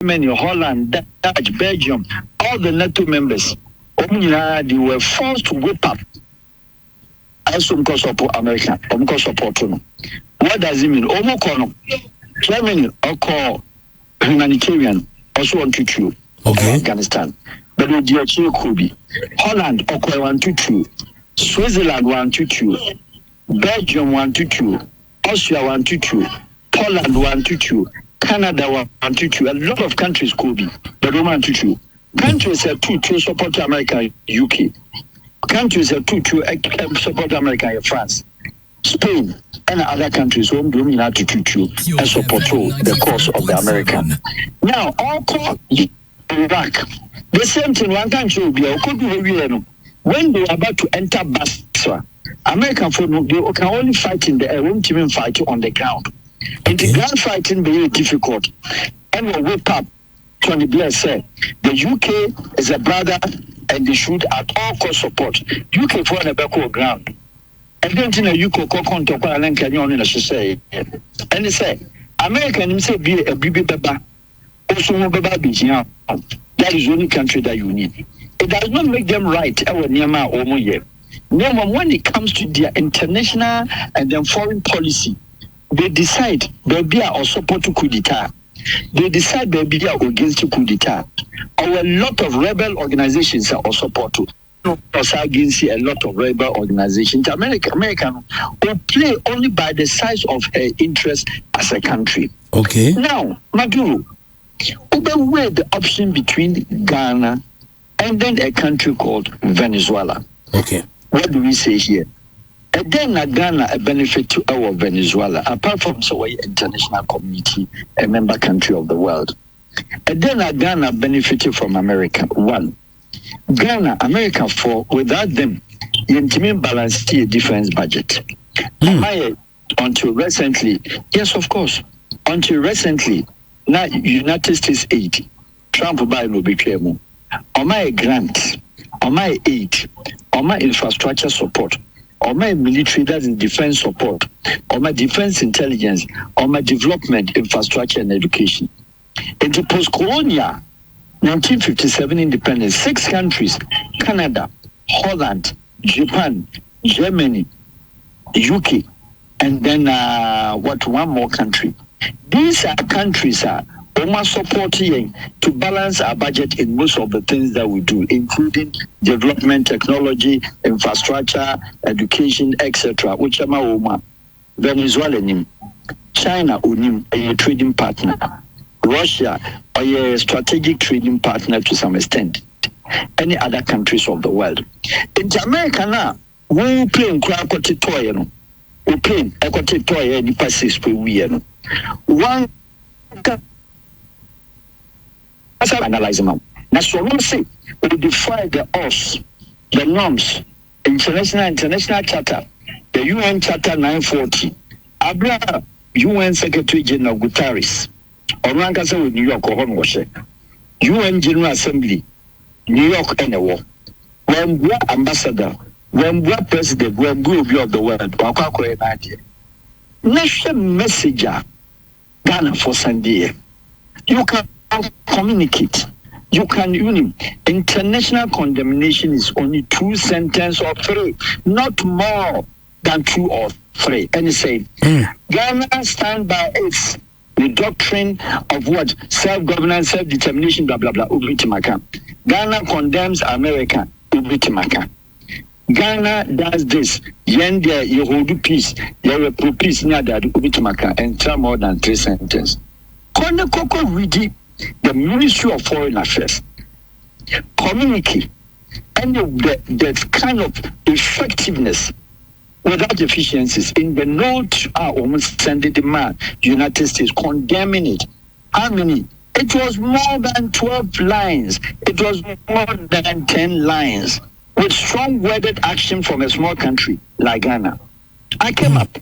Germany, Holland, Dutch, Belgium, all the NATO members, they were forced to whip up as support America, support. What does it mean? Germany, or humanitarian, also want to chew. Afghanistan. But the DHA could be. Holland, okay, 1 to 2. Switzerland, 1 to 2. Belgium, 1 to 2. Austria, 1 to 2. Poland, 1 to 2. Canada, 1 to 2. A lot of countries could be. But 1 to 2. Countries are 2 to support America, UK. Countries are 2 to support America, France. Spain and other countries who do not to and support the cause of the American. Now, all call Iraq. The same thing one country will be when they are about to enter Basra. American food they can only fight in the air, won't even fight on the ground. And the ground fighting very difficult. And we wake up. Tony Blair said the UK is a brother and they should at all cost support. UK for the back ground. And then you could call on Canyon, as you say. And they say, American say be a baby baba. Also, that is the only country that you need. It does not make them right. Our Nema or Moye. When it comes to their international and then foreign policy, they decide they'll be or support to coup d'etat. They decide they'll be against coup d'etat. Or a lot of rebel organizations are support to. Against a lot of rebel organizations. American will play only by the size of her interest as a country. Okay. Now, Maduro, weigh the option between Ghana and then a country called Venezuela. Okay. What do we say here? And then Ghana a benefit to our Venezuela, apart from the international community, a member country of the world. And then Ghana benefited from America. One. Ghana, America for without them, you intimate balance the defense budget. Until recently, yes, of course. Until recently, now United States aid, Trump buy no be clear more. On my grant, on my aid, on my infrastructure support, on my military, that is defense support, on my defense intelligence, on my development, infrastructure and education. In the post-colonial 1957 independence, 6 countries, Canada, Holland, Japan, Germany, UK, and then one more country. These are countries almost supporting to balance our budget in most of the things that we do, including development, technology, infrastructure, education, etc. Which are Venezuela, China, a trading partner. Russia, a strategic trading partner to some extent. Any other countries of the world. In America now, we play in Krakow toy, we play a toy in the Pacific per one analyze them. Now, so we say we defy the us, the norms, international charter, the UN Charter 940. Abra UN Secretary General Guterres. Oranka with New York or Hornwasher. UN General Assembly, New York and a war. When we are ambassador, when we are president, when we are of the world, national messenger, Ghana for Sunday. You can communicate. You can international condemnation is only 2 sentences or 3, not more than 2 or 3. And say Ghana stand by its the doctrine of what? Self-governance, self-determination, blah, blah, blah, Ubitimaka. Ghana condemns America, Ubitimaka. Ghana does this. Yende, you hold peace. You will pro peace, Nada, Ubitimaka, and try more than 3 sentences. Kone Koko Ridi, the Ministry of Foreign Affairs, communicate, and the kind of effectiveness without deficiencies in the note are almost sending the man United States condemning it. How many? It was more than 12 lines. It was more than 10 lines with strong worded action from a small country like Ghana. I came up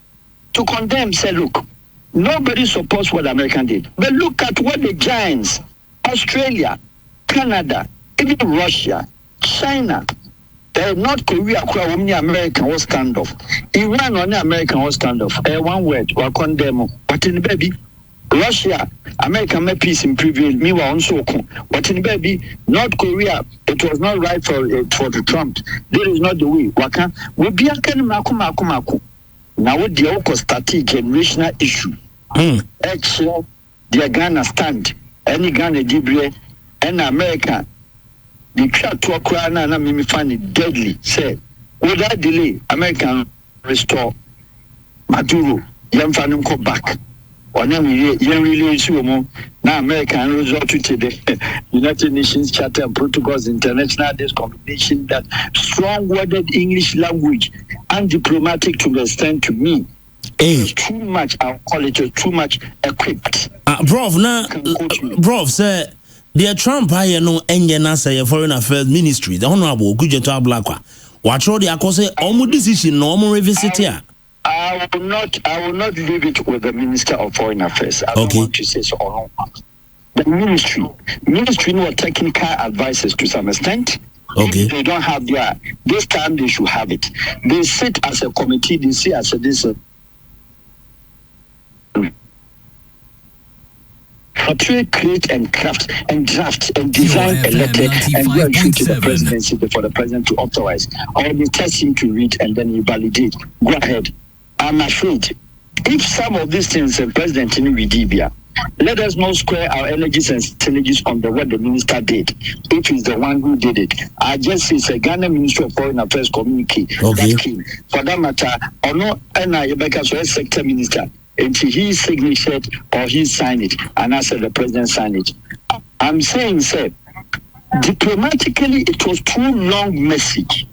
to condemn, say, look, nobody supports what America did. But look at what the giants, Australia, Canada, even Russia, China, North Korea, American was stand off. Iran on the American was stand off. One word, or condemn. But in the baby, Russia, America made peace in previous. Meanwhile, also, but in baby, North Korea, it was not right for the Trump. That is not the way. Waka, we be a kind of maku. Now, with the Oko started generational issue. Actually, the Ghana stand, any Ghana Dibre, and America, the chat to a crown and me find it deadly. Say, without delay, American restore Maduro, young fan come back. Or then we really assume now American resort to the United Nations Charter and Protocols International Discombination that strong-worded English language and diplomatic to extend to me. Too much, I'll call it too much equipped. Prof, sir, the Trump, I know, and say Foreign Affairs Ministry, the Honorable Okudzeto Blackwa. What all the accuse almost decision, normal revisit here. I will not leave it with the Minister of Foreign Affairs. I don't want to say so or not. The ministry know technical advices to some extent. If they don't have this time they should have it. They sit as a committee, they see as a create and craft and draft and design a letter and go and shoot to the presidency for the president to authorize. Or they test him to read and then he validate. Go ahead. I'm afraid if some of these things the president in Widibia, let us not square our energies and synergies on what the minister did. If he's the one who did it, I just say it's a Ghana Ministry of Foreign Affairs communique. That came. For that matter, or no, and Rebecca, so sector minister, and he signature or he signed it, and I said the president signed it. I'm saying, sir, diplomatically, it was too long message.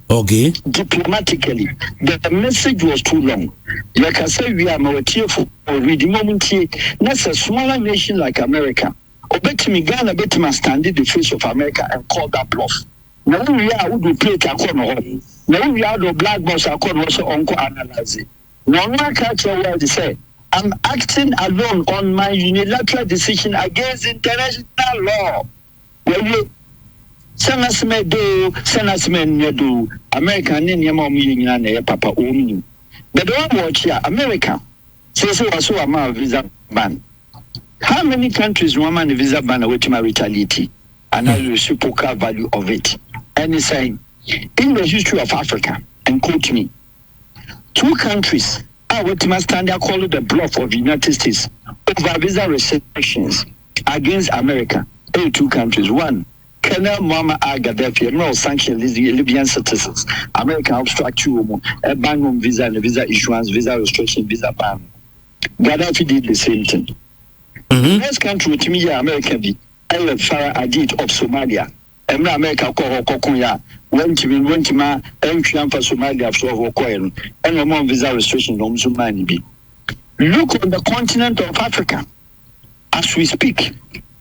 Diplomatically, the message was too long. Like I said, we are more tearful for reading moment here. That's a smaller nation like America. Obetimi Ghana betima stand in the face of America and call that bluff. Now we are who do play Takon. Now we are the black box Akon also uncle analyze it. Now I can't where they say I'm acting alone on my unilateral decision against international law. Well, you Senasme do American in mom yin papa omni. But don't watch here, America says also a visa ban. How many countries woman a visa ban with my retaliate and I reciprocal value of it? And he's saying in the history of Africa, and quote me, 2 countries are what must stand there call it the bluff of the United States over visa restrictions against America. 2 countries. 1, Colonel Mahama Gaddafi, no sanction Libyan citizens. American obstruct you, a ban on visa and visa issuance, visa restriction, visa ban. Gaddafi did the same thing. The next country to me, America be El Farah Adid of Somalia. America Kokoya went to ma entry for Somalia for coin and among visa restriction on Somali be. Look on the continent of Africa. As we speak,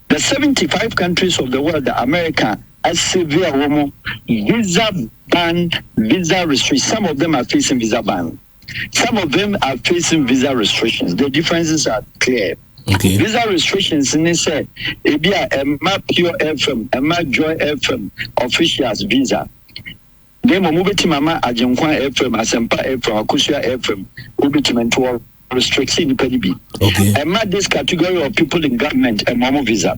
the 75 countries of the world, the America has severe visa ban, visa restrictions. Some of them are facing visa ban. Some of them are facing visa restrictions. The differences are clear. Visa restrictions in this say a pure FM, a joy FM officials visa. They move to Mama Ajenkwa FM, Asempa FM, Akusia FM, Ubitimento restriction in PDB. This category of people in government, a Momo visa.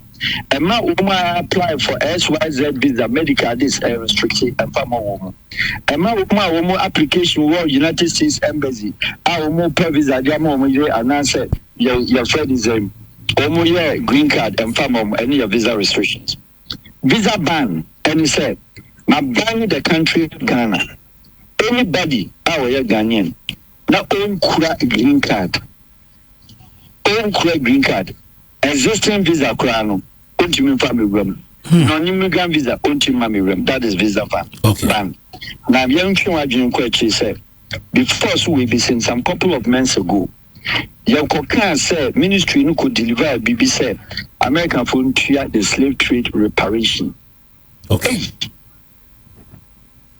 Apply for SYZ visa, medical, this restriction, and farmer woman. Woman application, World United States Embassy, our more per visa, their mom, and answer your friend is a green card and farmer, any of visa restrictions. Visa ban, and he said, my ban the country Ghana. Anybody, our Ghanaian. Now, own green card. Green card. Existing visa, Kurano. Ultimate family room. Non-immigrant visa, ultimate room. That is visa ban. Now, young children said, before we be seen some couple of months ago, Yakokan said, ministry no could deliver BB said, American frontier the slave trade reparation.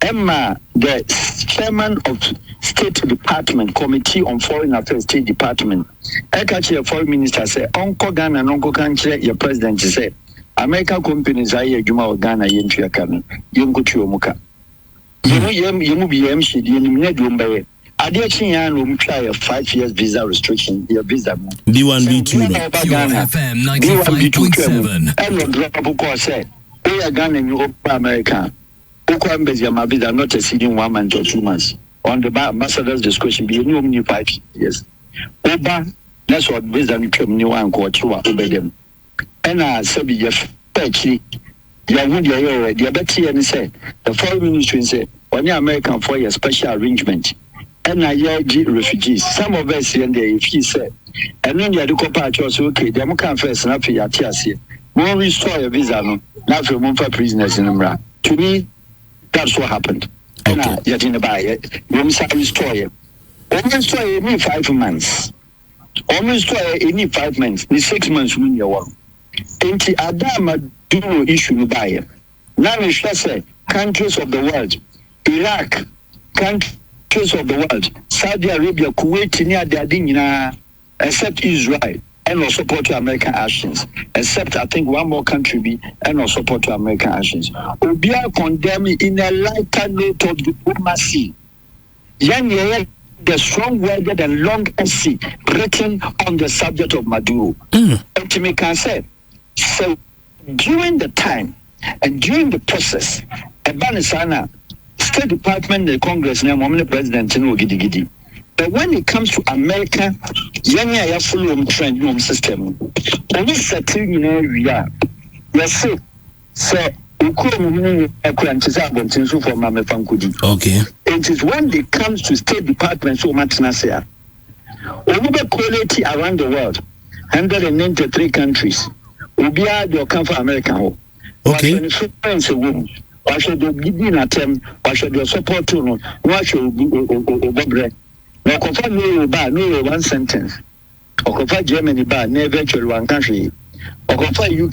Emma, the chairman of State Department, Committee on Foreign Affairs, State Department, Ekachi, Foreign Minister said, Uncle Ghana and Uncle Country, your president said, American companies are here, Juma or Ghana, Yentriakami, Yunguchi Omuka. You know, you be MC, you know, Adia Chinya no try a 5 years visa restriction, your visa. B1, B2. FM 95.7. And your drop course say, we are Ghana and Europe, America. Oko embassy my visa not exceeding 1 month or 2 months. On the ambassador's discretion, be a new 5 years. Oba, that's what visa new one court to obey them. And I said, be actually, you would your betty and say, the foreign ministry say, when you're American for your special arrangement. And I hear refugees. Some of us here and there, if he said, and then you had to compare also, okay, they can't first enough for your tears here. More restore your visa, no, not for more prisoners in Umra. To me, that's what happened. And I yet in the buy, you must restore you. Almost restore you need 5 months. Almost restore you need 5 months. The 6 months win your one. And the Adama do issue buy it. Now we shall say countries of the world, Iraq, countries of the world, Saudi Arabia, Kuwait, near the Adina, except Israel, and no support to American actions. Except I think one more country be and no support to American actions. Obia condemning in a lighter note of diplomacy. Young the strong worded and long essay written on the subject of Maduro. And to me can say, so during the time and during the process, Ebanisana, State Department, the Congress, and the President, gidi. But when it comes to America, you follow trend system. Only certain we are. Yes, sir. Okay. It is when it comes to State Department, so much Nasia. Over quality around the world, 193 countries. Ubia do come for America. Okay. Why should you give in a term? Why should you support to no? Why should you obre? Now, confirm no one sentence. Or confirm Germany bar, never eventually one country. Or confirm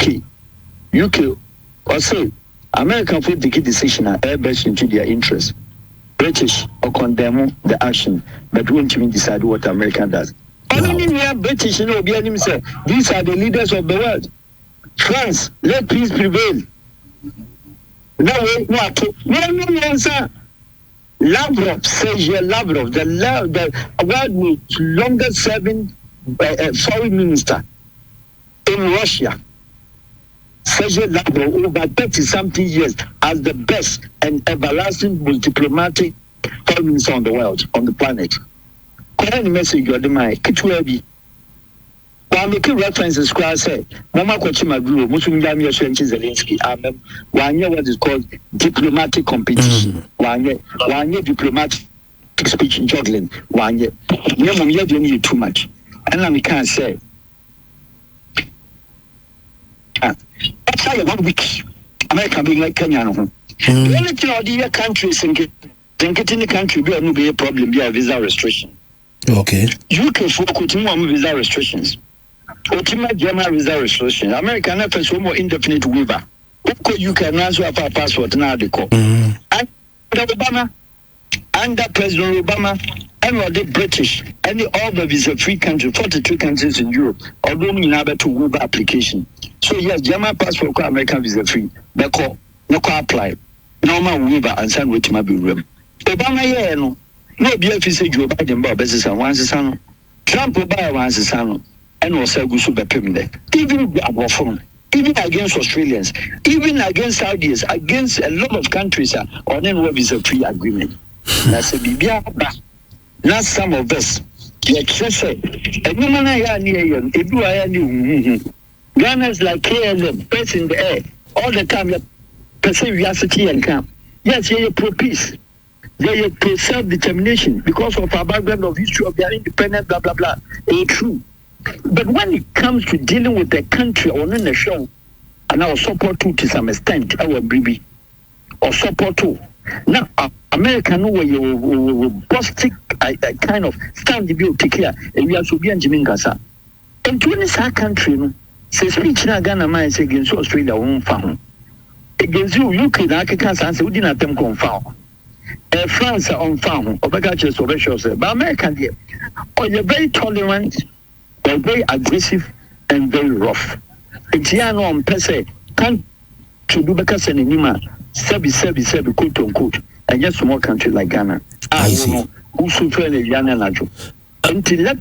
UK. Or say American for the key decision are airbest into their interest. British or condemn the action, but won't even decide what America does. Only British, these are the leaders of the world. France, let peace prevail. No answer. Lavrov, Sergei Lavrov, the world with longest serving foreign minister in Russia. Sergei Lavrov, over 30-something years, as the best and everlasting most diplomatic foreign minister on the world, on the planet. Current message you're the mind, Kitwebi. While making references, I say, Mama Kochimaguru, Muslim Yami Zelensky, one year what is called diplomatic competition. 1 year diplomatic speech juggling. 1 year. You don't need too much. And then we can't say. After 1 week, America being like Kenya. The only thing of the countries in getting the country will be a problem, be a visa restriction. Okay. UK for continue visa restrictions. Ultimate German visa restriction. American efforts more indefinite waiver. You can answer a passport now. They call. And Obama, under President Obama, and all the British, and all the visa-free countries, 42 countries in Europe, are going to waiver application. So yes, German passport for American visa-free. They call no apply. Normal waiver and send with my room. Obama no BFC Joe Biden Bob is one son. Trump Obama one son. And also go super permanent. Even even against Australians, even against Saudis, against a lot of countries on a visa-free agreement. That's a Bibia. Not some of us. Like say, a woman I near you, if you are new, Ghana's like KLM, press in the air, all the time, perceive curiosity and come. Yes, you're pro peace. You're pro self-determination because of our background of history of their independence, blah, blah, blah. It's true. But when it comes to dealing with the country on the show, and our support to some extent, our baby, or support to. Now, America know where you robustic kind of stand to be take care, and we are so being Jimin Gasa. And to this country, says speech na Ghana man against Australia won't found. Against you, UK, the Africans answer, we didn't them confound. France are unfound, or Bagaches or Bishop, but American here, or you're very tolerant. They're very aggressive and very rough. It's no on per se can't to do because in Nima, sebi, quote unquote, and just small country like Ghana. I see. who suffer in Yana Najo. Until that,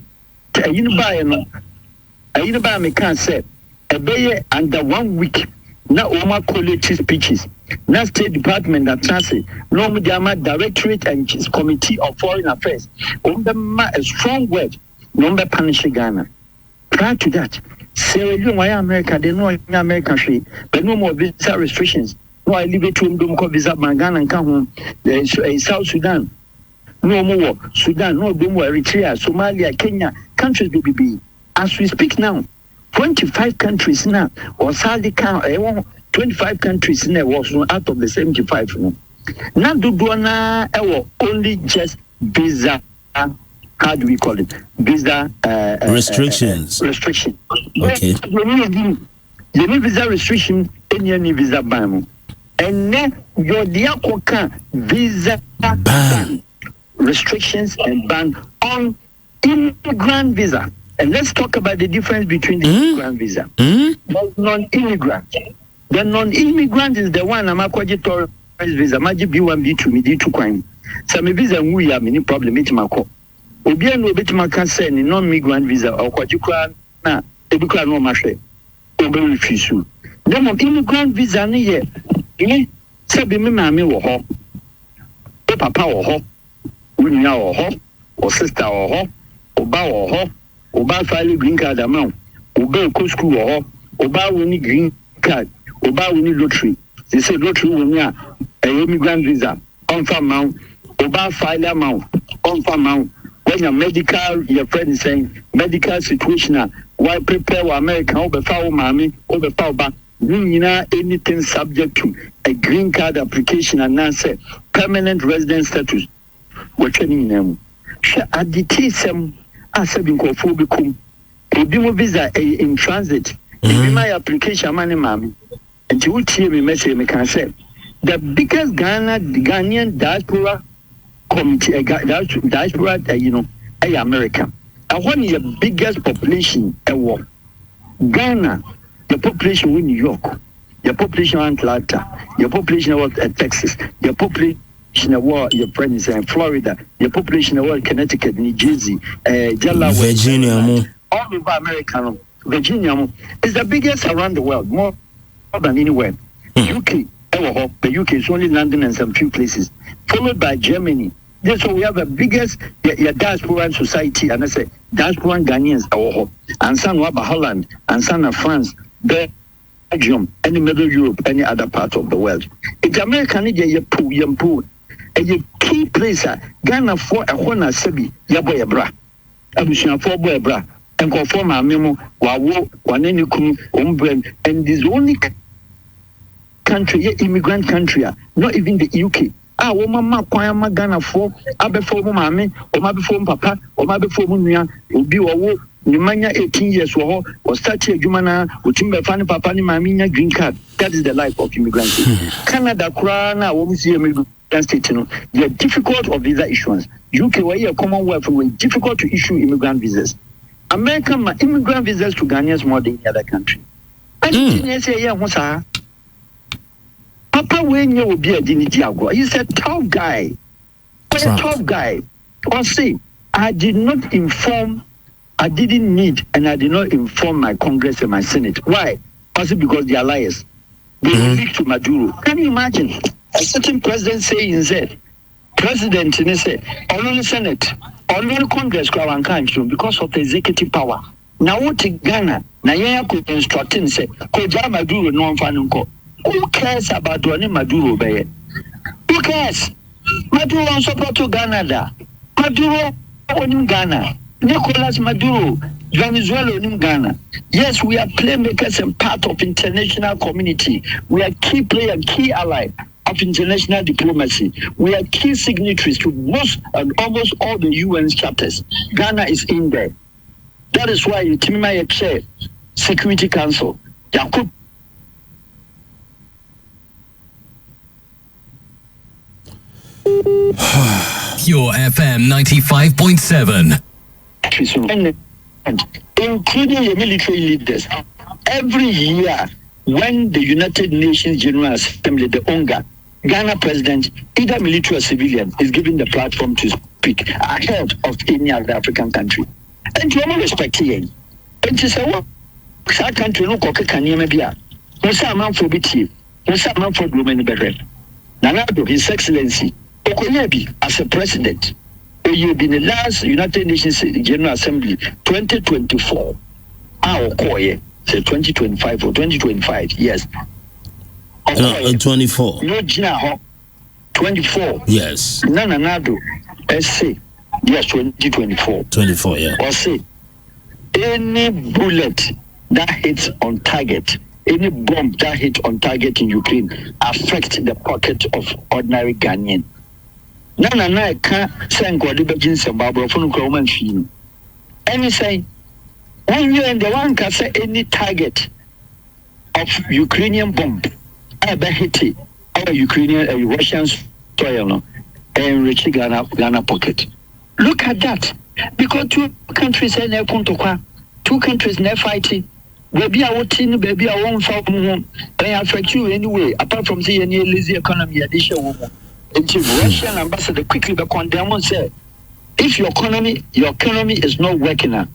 I buy me can't say a bay under 1 week. Now, Oma college speeches. Now, State Department that transit. No, Mujama Directorate and Committee of Foreign Affairs. A strong word. Number punish Ghana. Prior to that, say why America, they know American free, but no more visa restrictions. No, I leave it to them go visit Ghana and come home. South Sudan. No more. Sudan, no more. Eritrea, Somalia, Kenya, countries be. As we speak now, 25 countries now, or Saudi count, 25 countries now was out of the 75. Now, do only just visa. How do we call it? Visa restrictions. Restriction. Okay. You need visa restriction, and you need visa ban. And then your diakoka visa ban. Restrictions and ban on immigrant visa. And let's talk about the difference between the immigrant visa. Non-immigrant. The non-immigrant is the one I'm a tourist visa. Maji B1, B2, me D2 crime. So my visa we have any problem with my call. Obi no bit my concern in non-migrant visa or kwajukra na ebukra no mahwe. Obi refuse. Then on immigrant visa ni ye. Sabi me maame wo ho. O papa wo ho. Unya wo ho. O sister wo ho. Oba wo ho. Oba file green card amount. Oba go school wo ho. Oba woni green card. Oba woni lottery. They say lottery wonya immigrant visa. On for amount. Oba file amount. On for amount. When your medical, your friend is saying medical situation, why prepare for America? Over foul mommy, over foul back. Anything subject to a green card application and answer permanent resident status. We're training them. At the TSM, I said, Bincophobic, a demo visa in transit. My application, money, mommy. And you will hear me message me can say the biggest Ghanaian diaspora committee, diaspora, America. And one is the biggest population ever. Ghana, the population in New York, the population in Atlanta, the population of Texas, the population of your friends in Florida, the population of Connecticut, New Jersey, Delaware, Virginia, all over America. Virginia is the biggest around the world, more than anywhere. UK, the UK is only London and some few places, followed by Germany. So we have the biggest diaspora society, and I say diaspora Ghanaians, and some of Holland, and some of France, Belgium, any Middle Europe, any other part of the world. It's American, a key place, Ghana for a Hona Sebi, Yaboya Bra, Abushan for Boy and conform our memo, Wawo, Wanenikum, Umbren, and this only country, immigrant country, not even the UK. Mama, Kwayama Ghana for Abe Mammy, or my before Papa, or my before Munia, will be a Nimanya 18 years or start here, Jumana, Utimba Fanny Papa, Mamina green card. That is the life of immigrants. Canada, Krana, what we see immigrant state, they are difficult of visa issuance. UK, where you're Commonwealth, were difficult to issue immigrant visas. American immigrant visas to Ghanaians more than any other country. I didn't say, yeah, what's that? Papa when you will be a Dinidiagua. He's a tough guy. He's a tough guy. Or say, I didn't need and I did not inform my Congress and my Senate. Why? Also because they are liars. They will leak to Maduro. Can you imagine? A certain president saying that president in say only Senate, only Congress because of the executive power. Now what in Ghana? Now you could instruct and say, Koja Maduro no one. Who cares about Maduro? Who cares? Maduro on support to Ghana. Maduro on Ghana. Nicolas Maduro, Venezuela on Ghana. Yes, we are playmakers and part of international community. We are key player, key ally of international diplomacy. We are key signatories to most and almost all the UN chapters. Ghana is in there. That is why you Timaya chair Security Council. Pure FM 95.7. Including the military leaders. Every year, when the United Nations General Assembly, the UNGA, Ghana president, either military or civilian, is given the platform to peak ahead of any other African country. And you almost respect it. And you say, well, that country no cock can you maybe a man for BT, man for women better. Nanado, His Excellency, Okoyebi, as a president, you've been the last United Nations General Assembly 2024. Our Koye, say 2025 or 2025, yes. 24. No, Gina, 24. Yes. Nanado, say, yes, 2024. 24, yeah. Or say, any bullet that hits on target, any bomb that hits on target in Ukraine affects the pocket of ordinary Ghanaian. I can't say God begin Zimbabwe from Roman Film. Any say, when you and the one can say any target of Ukrainian bomb, I bet hit it, our Ukrainian Russian soil, and rich Ghana pocket. Look at that. Because two countries are near Pontokwa, two countries near fighting. Baby, I won't baby, I won't fall home. They affect you anyway, apart from seeing any lazy economy addition woman. Until Russian ambassador quickly condemn and say, if your economy is not working out,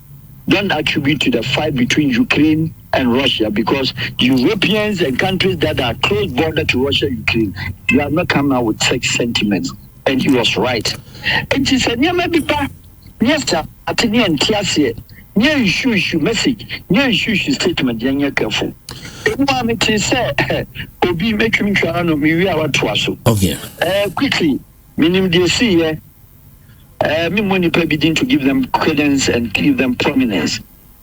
don't attribute to the fight between Ukraine and Russia, because Europeans and countries that are close border to Russia, Ukraine, you have not come out with such sentiments. And he was right. And he said, maybe yes, sir, at the end, near issue message, near issue statement, you're careful. It said, Obi make him try on me, our twasso. Okay. Quickly, meaning they see, me money begin to give them credence and give them prominence.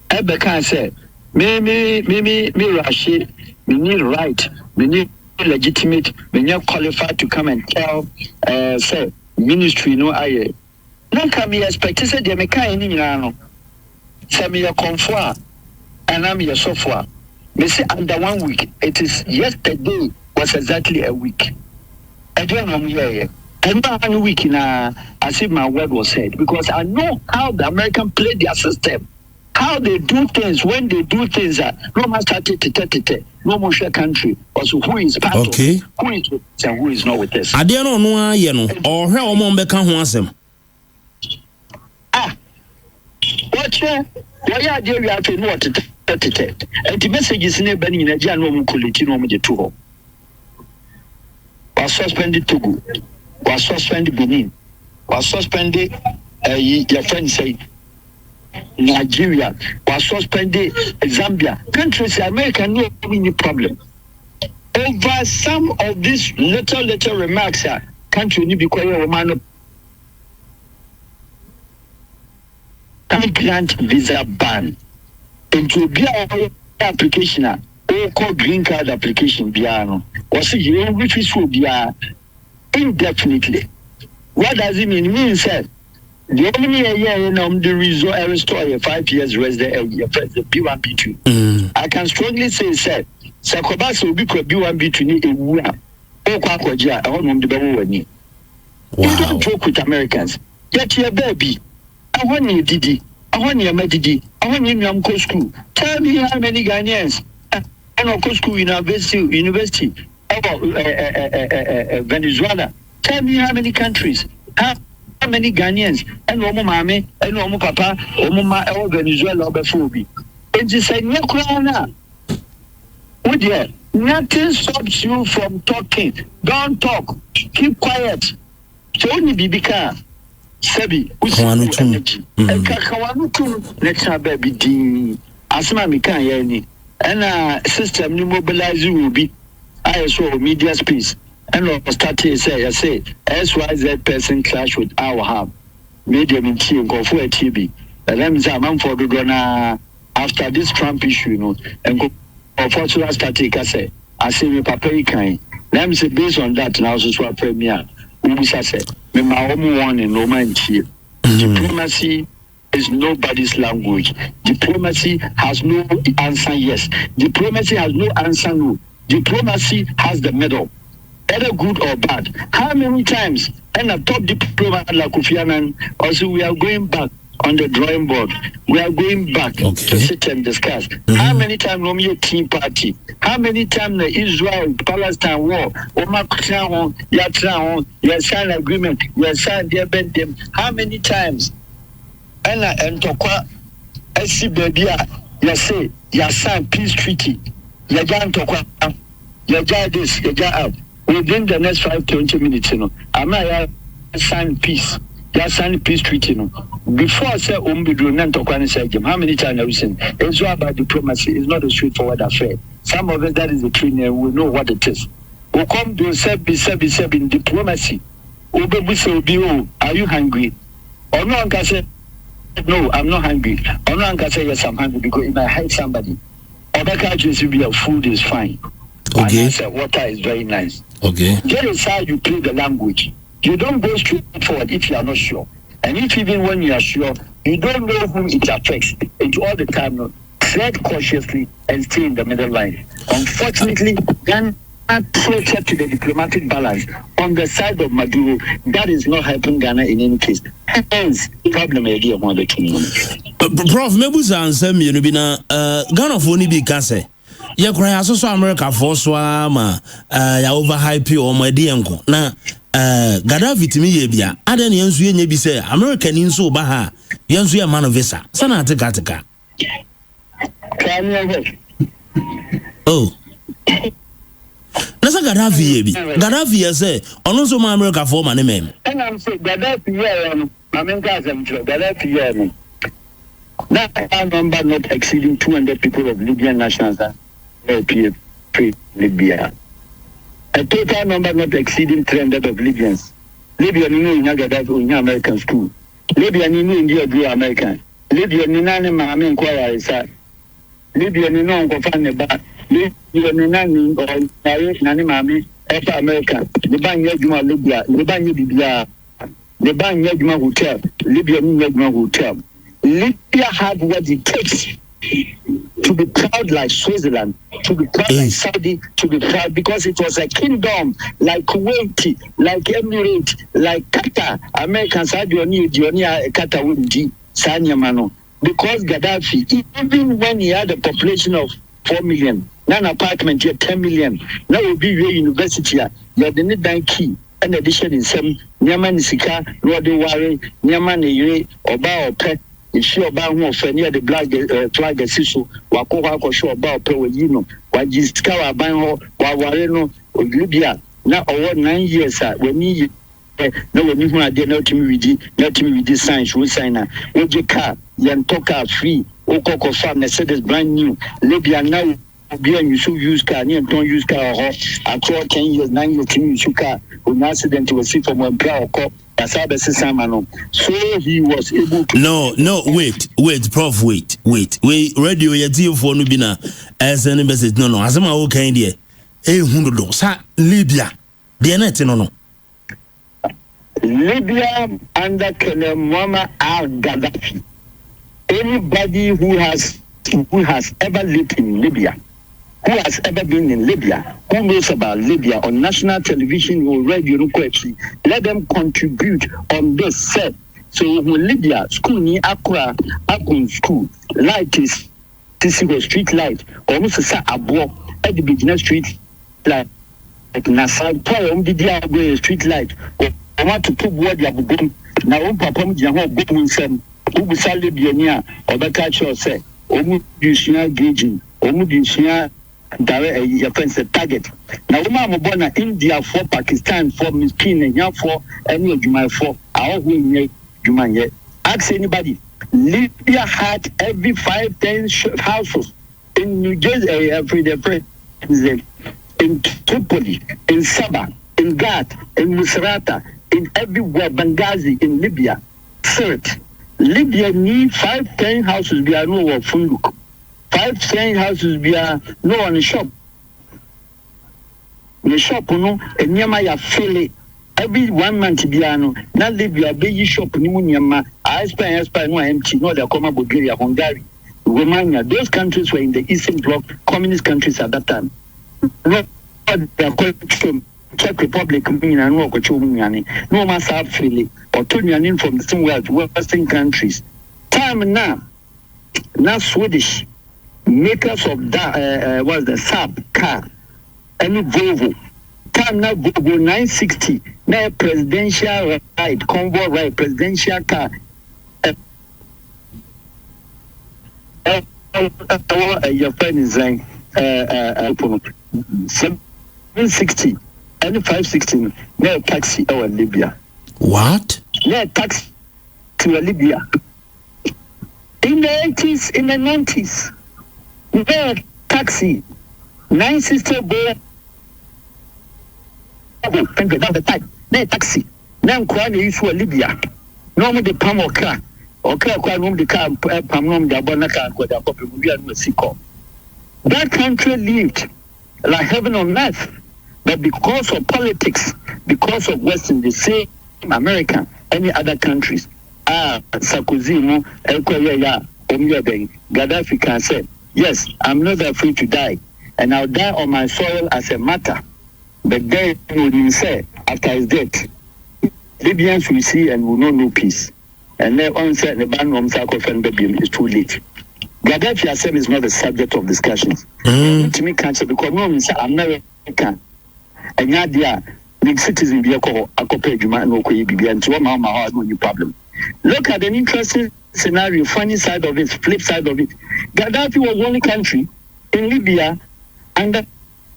Ebeka said, me Rashi, me need right, me need legitimate, me need qualified to come and tell, say, ministry, no, I. None can be expected, said, they make any, say me a comfort, and I'm your software. Me say under 1 week, it is yesterday was exactly a week. I don't know here. And 1 week as if my word was said, because I know how the American play their system, how they do things. When they do things, no man started no more share country. Also, who is part of, who is with us and who is not with us. I don't know, or her or mom become one. Watch why are we have to know what it and the message is never in a general quality no me to was suspended Togo, was suspended Benin, was suspended your friend say Nigeria, was suspended Zambia. Countries America no any problem. Over some of these little remarks country need be quiet Romano grant visa ban. And to be our application, or call green card application, Biano, or see you which will be indefinitely. What does it mean? It means that the only year the result restore 5 years resident the B1 B2. I can strongly say, sir, Sakobas will be B1 B2 a woo. Oh, Kwakoja, I want the Babu. You don't joke with Americans, yet you're baby. I want you Didi. I want you Medidi. I want you Namco school. Tell me how many Ghanaians and of school university Venezuela. Tell me how many countries. How many Ghanaians and Omo Mame and Omo Papa, Omo Venezuela before me. And you say, no corona. Would you? Nothing stops you from talking. Don't talk. Keep quiet. So only Bibika. Sebi, energy. And Kakawanutu, let's have baby D. Asma Mika Yanni. And system new mobilizing will be ISO media space. And I'll start to say, SYZ person clash with our Wahab. Medium in T and go for a TB. And then I'm for the gonna after this Trump issue, and go for to start to say, I say, me papa, kind. Let me say, based on that, now, so swap premier. Ubisa said, me my own one in Roman here. Diplomacy is nobody's language. Diplomacy has no answer yes. Diplomacy has no answer no. Diplomacy has the middle, either good or bad. How many times? And a top diplomat like Kofi Annan, also we are going back on the drawing board. We are going back to sit and discuss. How many times we a team party? How many times the Israel-Palestine war? You sign agreement. You sign them. How many times? And Tokwa, SC baby, you say you sign peace treaty. You got Tokwa, you got this, you got out. Within the next 5-20 minutes, I might sign peace. You sign peace treaty. Before I say Umbidu, Nantokwan said, how many times have you seen? It's all about diplomacy. It's not a straightforward affair. Some of us that is the training and we know what it is. We come to say in diplomacy. Are you hungry? Or no one can say, no, I'm not hungry. Or no one can say, yes, I'm hungry because if I hide somebody, other countries will be food is fine. Okay. And water is very nice. Okay. That is how you play the language. You don't go straight forward if you are not sure. And if even when you are sure, you don't know whom it affects. It's all the time. Tread cautiously and stay in the middle line. Unfortunately, Ghana closer to the diplomatic balance on the side of Maduro. That is not helping Ghana in any case. Hence, problem idea on the community. Prof, Mebusa answer me, Ghana for ni bi kase. Ya kura so America for so ama ya overhype o mo de enko na Gaddafi timi ye bia adan yensu ye nya bi say America ni nso ba ha yensu ye man visa sana ateka oh nasa Gaddafi ye bi Gaddafi ye say ono so ma America for man men and I'm say Gaddafi ye America asem Gaddafi ye that number not exceeding 200 people of Libyan nationals Libya. A total number not exceeding 300 of Libyans. Libya ni no Gaddafi in American school. Libya ni no India do American. Libya ni nane Mahama inquire isa. Libya ni no ngofane ba. Libya ni nane nane Mahama efa American. The ban yeduma Libya. The ban yedibia. The ban yeduma hotel. Libya ni yeduma hotel. Libya had what it takes to be proud like Switzerland, to be proud like Saudi, to be proud because it was a kingdom like Kuwait, like Emirates, like Qatar. Americans had Qatar wouldn't be Sanyamano. Because Gaddafi, even when he had a population of 4 million, an apartment here 10 million, now will be your university here. You have the need key. An addition in some Nyaman Sika, Rodi Wari, Nyaman Yuri, Oba Ope. If you about who near the black flag sisu wako show about pe wino wajiska wa ban ho wa ware no Libya na over 9 years when you no when you ade na timi widi science we sign na we je car yan toka free okoko farm Mercedes brand new Libya now be and you should use car and don't use car after 10 years 9 years timi use car an accident was see from one bra or so he was able to no wait prof wait radio yeti for no bina SN message no asema o kan de $100 sa Libya de na te no Libya under Colonel Muammar al-Gaddafi. Anybody who has ever lived in Libya, who has ever been in Libya, who knows about Libya on national television or radio, let them contribute on this set. So when Libya, school near Accra, Akun school, light is street light, almost a abo at the business street light, like Nassau, the street light, I want to put what you have done. Now, Papa, you have been some who be Libya or the culture say, Omu gauging, Omu direct target. Now, I'm born in India for Pakistan for Miskin and for any of you for our way. Ask anybody. Libya had every 5-10 houses in New Jersey, in Tripoli, in Sabah, in Gat, in Misrata, in everywhere, Benghazi, in Libya. Third, Libya need 5-10 houses be a no of Funduk. 5-10 houses be a no on the shop. The shop, no, and Yamaya Philly. Every 1 month be a no, not Libya, baby shop, Nimunyama, I spy no empty, no, the Coma Bulgaria, Hungary, Romania. Those countries were in the Eastern Bloc, communist countries at that time. No, they are called Czech Republic, and no Mass Philly, or Tunianin from the same Western countries. time now Swedish makers of that was the Saab car and Volvo time now Volvo 960 now presidential ride convoy ride presidential car your friend is saying 760 and 516 now taxi over Libya. What? Yeah, taxi to Libya. In the 80s, in the 90s, yeah, taxi 960 boy. The type, yeah, taxi. Now I'm use for Libya. No more the palm or car. Okay, quite room the car, palm room the Abonaka, the copy will be a Mexico. That country lived like heaven on earth, but because of politics, because of Western, the same America, any other countries, Sarkozy, Gaddafi can say, yes, I'm not afraid to die, and I'll die on my soil as a martyr. But then when say, after his death, Libyans will see and will not know peace. And then on said the ban on Sarkozy is too late. Gaddafi herself is not the subject of discussions. To me, cancer because no one say American. And Yadia, big citizen be a copy man no be and to Mahama has no problem. Look at an interesting scenario, funny side of it, flip side of it. Gaddafi was only country in Libya under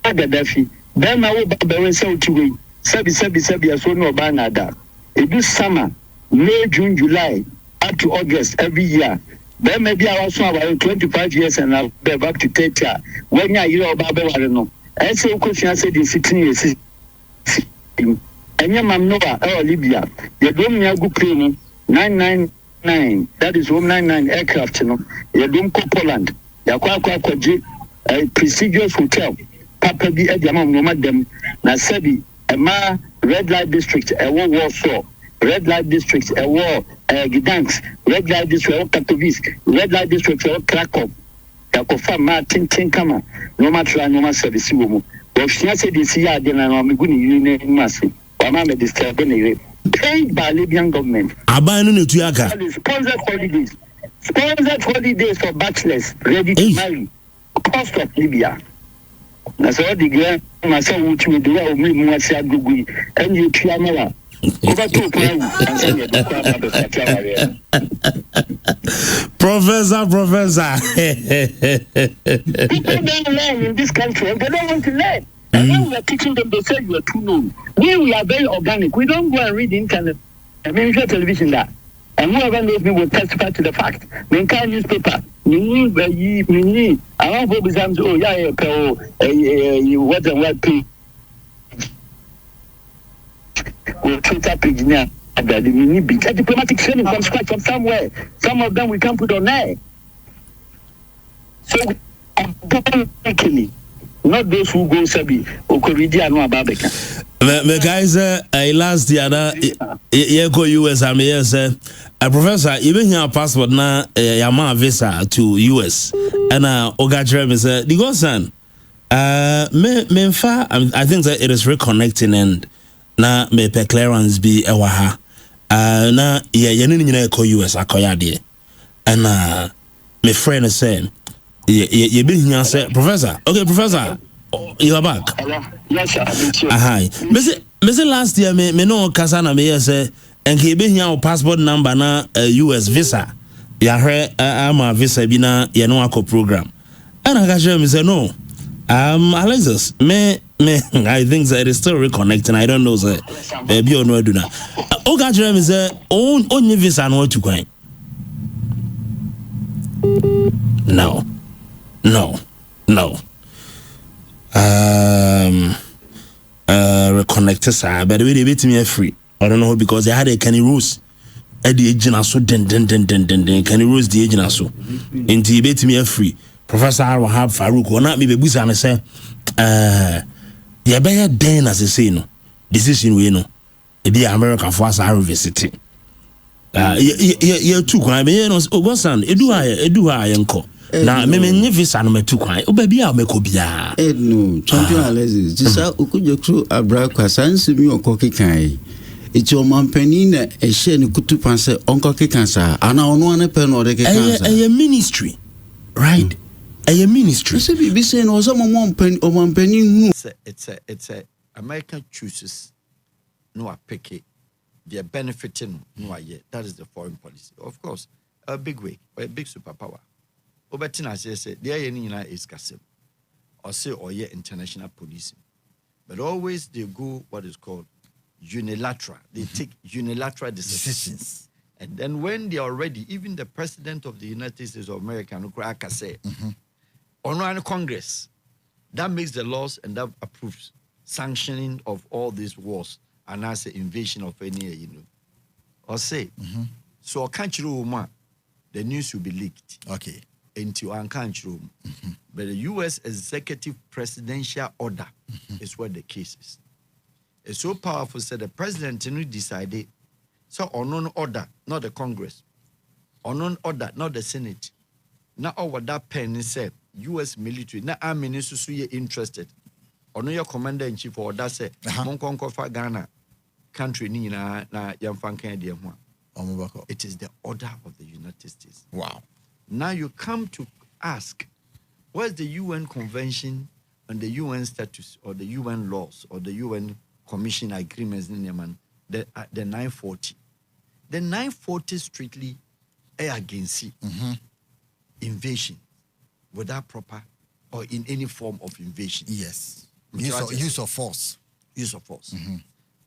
Gaddafi. Then I will be so to wait. Sebi so no banada. It is summer, May, June, July, up to August every year. Then maybe I was about 25 years and I'll be back to 30. When you hear about I don't know. I say, question I said in 16 years. And your man Noah or Libya, you don't have good plane 999. That is 199 aircraft, you know. You don't go Poland. You go a prestigious hotel. Papa be at the amount of them. Na Sebi, a ma red light district, a Warsaw, red light district, a war, Gdansk, red light district, Katowice, red light district, Krakow. Yakofa ma tin kama no matter no service wo but she said this year then I'm going to massive mama me disturb me paid by Libyan government abanu ne tuaka sponsored holidays for bachelors ready to marry cost of Libya na so the girl myself which we do we mu asia gugu and you tuamala over to plan and say you Professor. People don't learn in this country and they don't want to learn. And when we are teaching them, they say you are too known. We are very organic. We don't go and read the internet. I mean, television that. And whoever knows me will testify to the fact. We can't newspaper. You need. I don't go exams. Oh, you what and what page. Or Twitter page now. That we need big diplomatic training from scratch from somewhere. Some of them we can't put on air. So, not those who go Sabi or Corridia no Babeka. The guys, last year, go US, I may say, a professor, even your passport now, Yama visa to US. And Ogajrem is the godson. Memfa, I think that it is reconnecting and na me pe clearance be ewaha. Na yeni nyina ko US akoya de. And my friend is saying, you be here say, Professor. Okay, Professor, you are back. Yes, sir. Hi. Mese last year me no kasa na me say and he be here passport number na US visa. Ya hre ama visa bi na ye no akọ program. And I got me say no. Alexis, me I think that it is still reconnecting. I don't know say be on do na. O got me say on visa no to kwan. No. Reconnected sir, but we bit me free. I don't know because they had a Kenny Rose at the agent so den Kenny Rose the agent so into bit me free. Professor Wahab Farouk or not me be busa and say yeah better den as I say no decision we know the American force are visiting. You too kwan me no ogosan edu ha yenko na me nye visa no metu kwan obabi a mekobia no champion Alexis just Okudzeto abra kwasansi mi okokikan It's your mampeni a shen kutu panse uncle cancer. And I know one pen or the cancer. A ministry, right? A ministry. So be saying or some pen or mampeni. It's a American chooses no a pick it. They're benefiting no yet. That is the foreign policy. Of course, a big way or a big superpower. Obertina says there is Kasim or say or yet international policing. But always they go what is called unilateral. They take unilateral decisions. And then when they are ready, even the president of the United States of America, say, on Congress, that makes the laws and that approves sanctioning of all these wars and as an invasion of any, or say, so a country room, the news will be leaked. Okay. Into our country room. But the U.S. executive presidential order is what the case is. It's so powerful, said the president decided, so unknown order, not the Congress, unknown order, not the Senate. Now over that pen said, U.S. military, now our minister so you're interested. Or no your commander-in-chief or that said, Monkonkofa Ghana, country na yamfankan de ho. It is the order of the United States. Wow. Now you come to ask, where's the UN Convention on the UN status or the UN laws or the UN Commission agreements in Yemen, the 940. The 940 strictly against invasion without proper or in any form of invasion. Yes. Use of force. Use of force.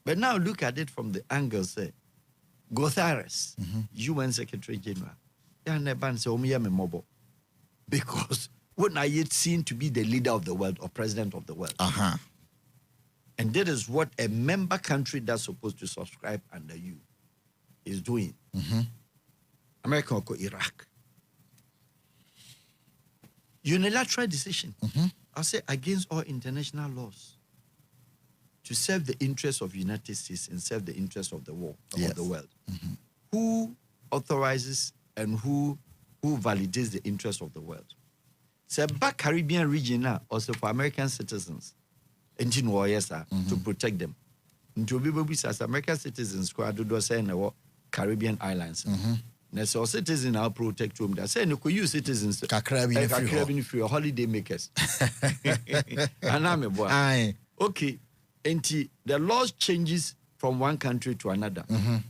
But now look at it from the angle, say, Guterres, UN Secretary General, because when I yet seen to be the leader of the world or president of the world. And that is what a member country that's supposed to subscribe under you is doing. America or Iraq. Unilateral decision. I say against all international laws to serve the interests of the United States and serve the interests of the world. Of the world. Who authorizes and who validates the interests of the world? So back Caribbean region now, also for American citizens, to protect them. Into as American citizens who are do say in the Caribbean islands. Now, so citizens are protect them. They say you could use citizens Caribbean free holiday makers. And I'm a boy. Okay. And the laws changes from one country to another.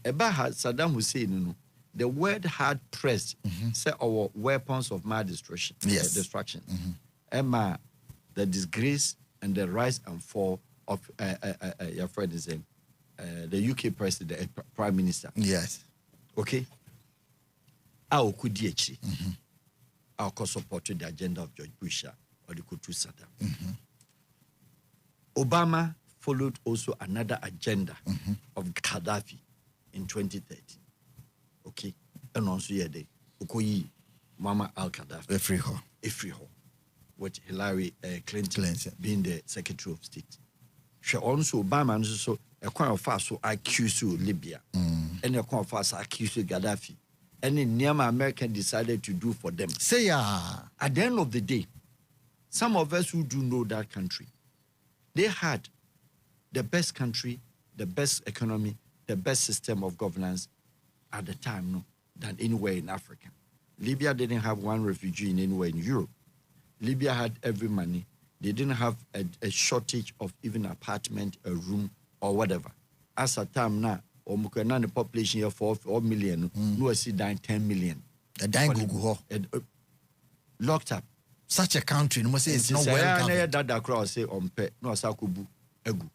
About Saddam Hussein, the word had Prez, say our weapons of mass destruction. Destruction. Emma, the disgrace and the rise and fall of your friend is the UK president, prime minister. Yes. Okay. Our Okudzeto, our supported the agenda of George Bush or the Kutu Saddam. Obama followed also another agenda of Gaddafi in 2013. Okay, and also here the Ukoyi Mama al-Gaddafi. Efriho, with Hillary Clinton being the Secretary of State. She also Obama and so a kind of fast so accused Libya, and a kind of fast accused Gaddafi. And in Myanmar, America decided to do for them. At the end of the day, some of us who do know that country, they had the best country, the best economy, the best system of governance at the time than anywhere in Africa. Libya didn't have one refugee in anywhere in Europe. Libya had every money. They didn't have a shortage of even apartment, a room, or whatever. As a time now, the population here 4 million, no see down 10 million. A dying Google locked up. Such a country, no say it's not well governed. That crowd say no sakubu egu.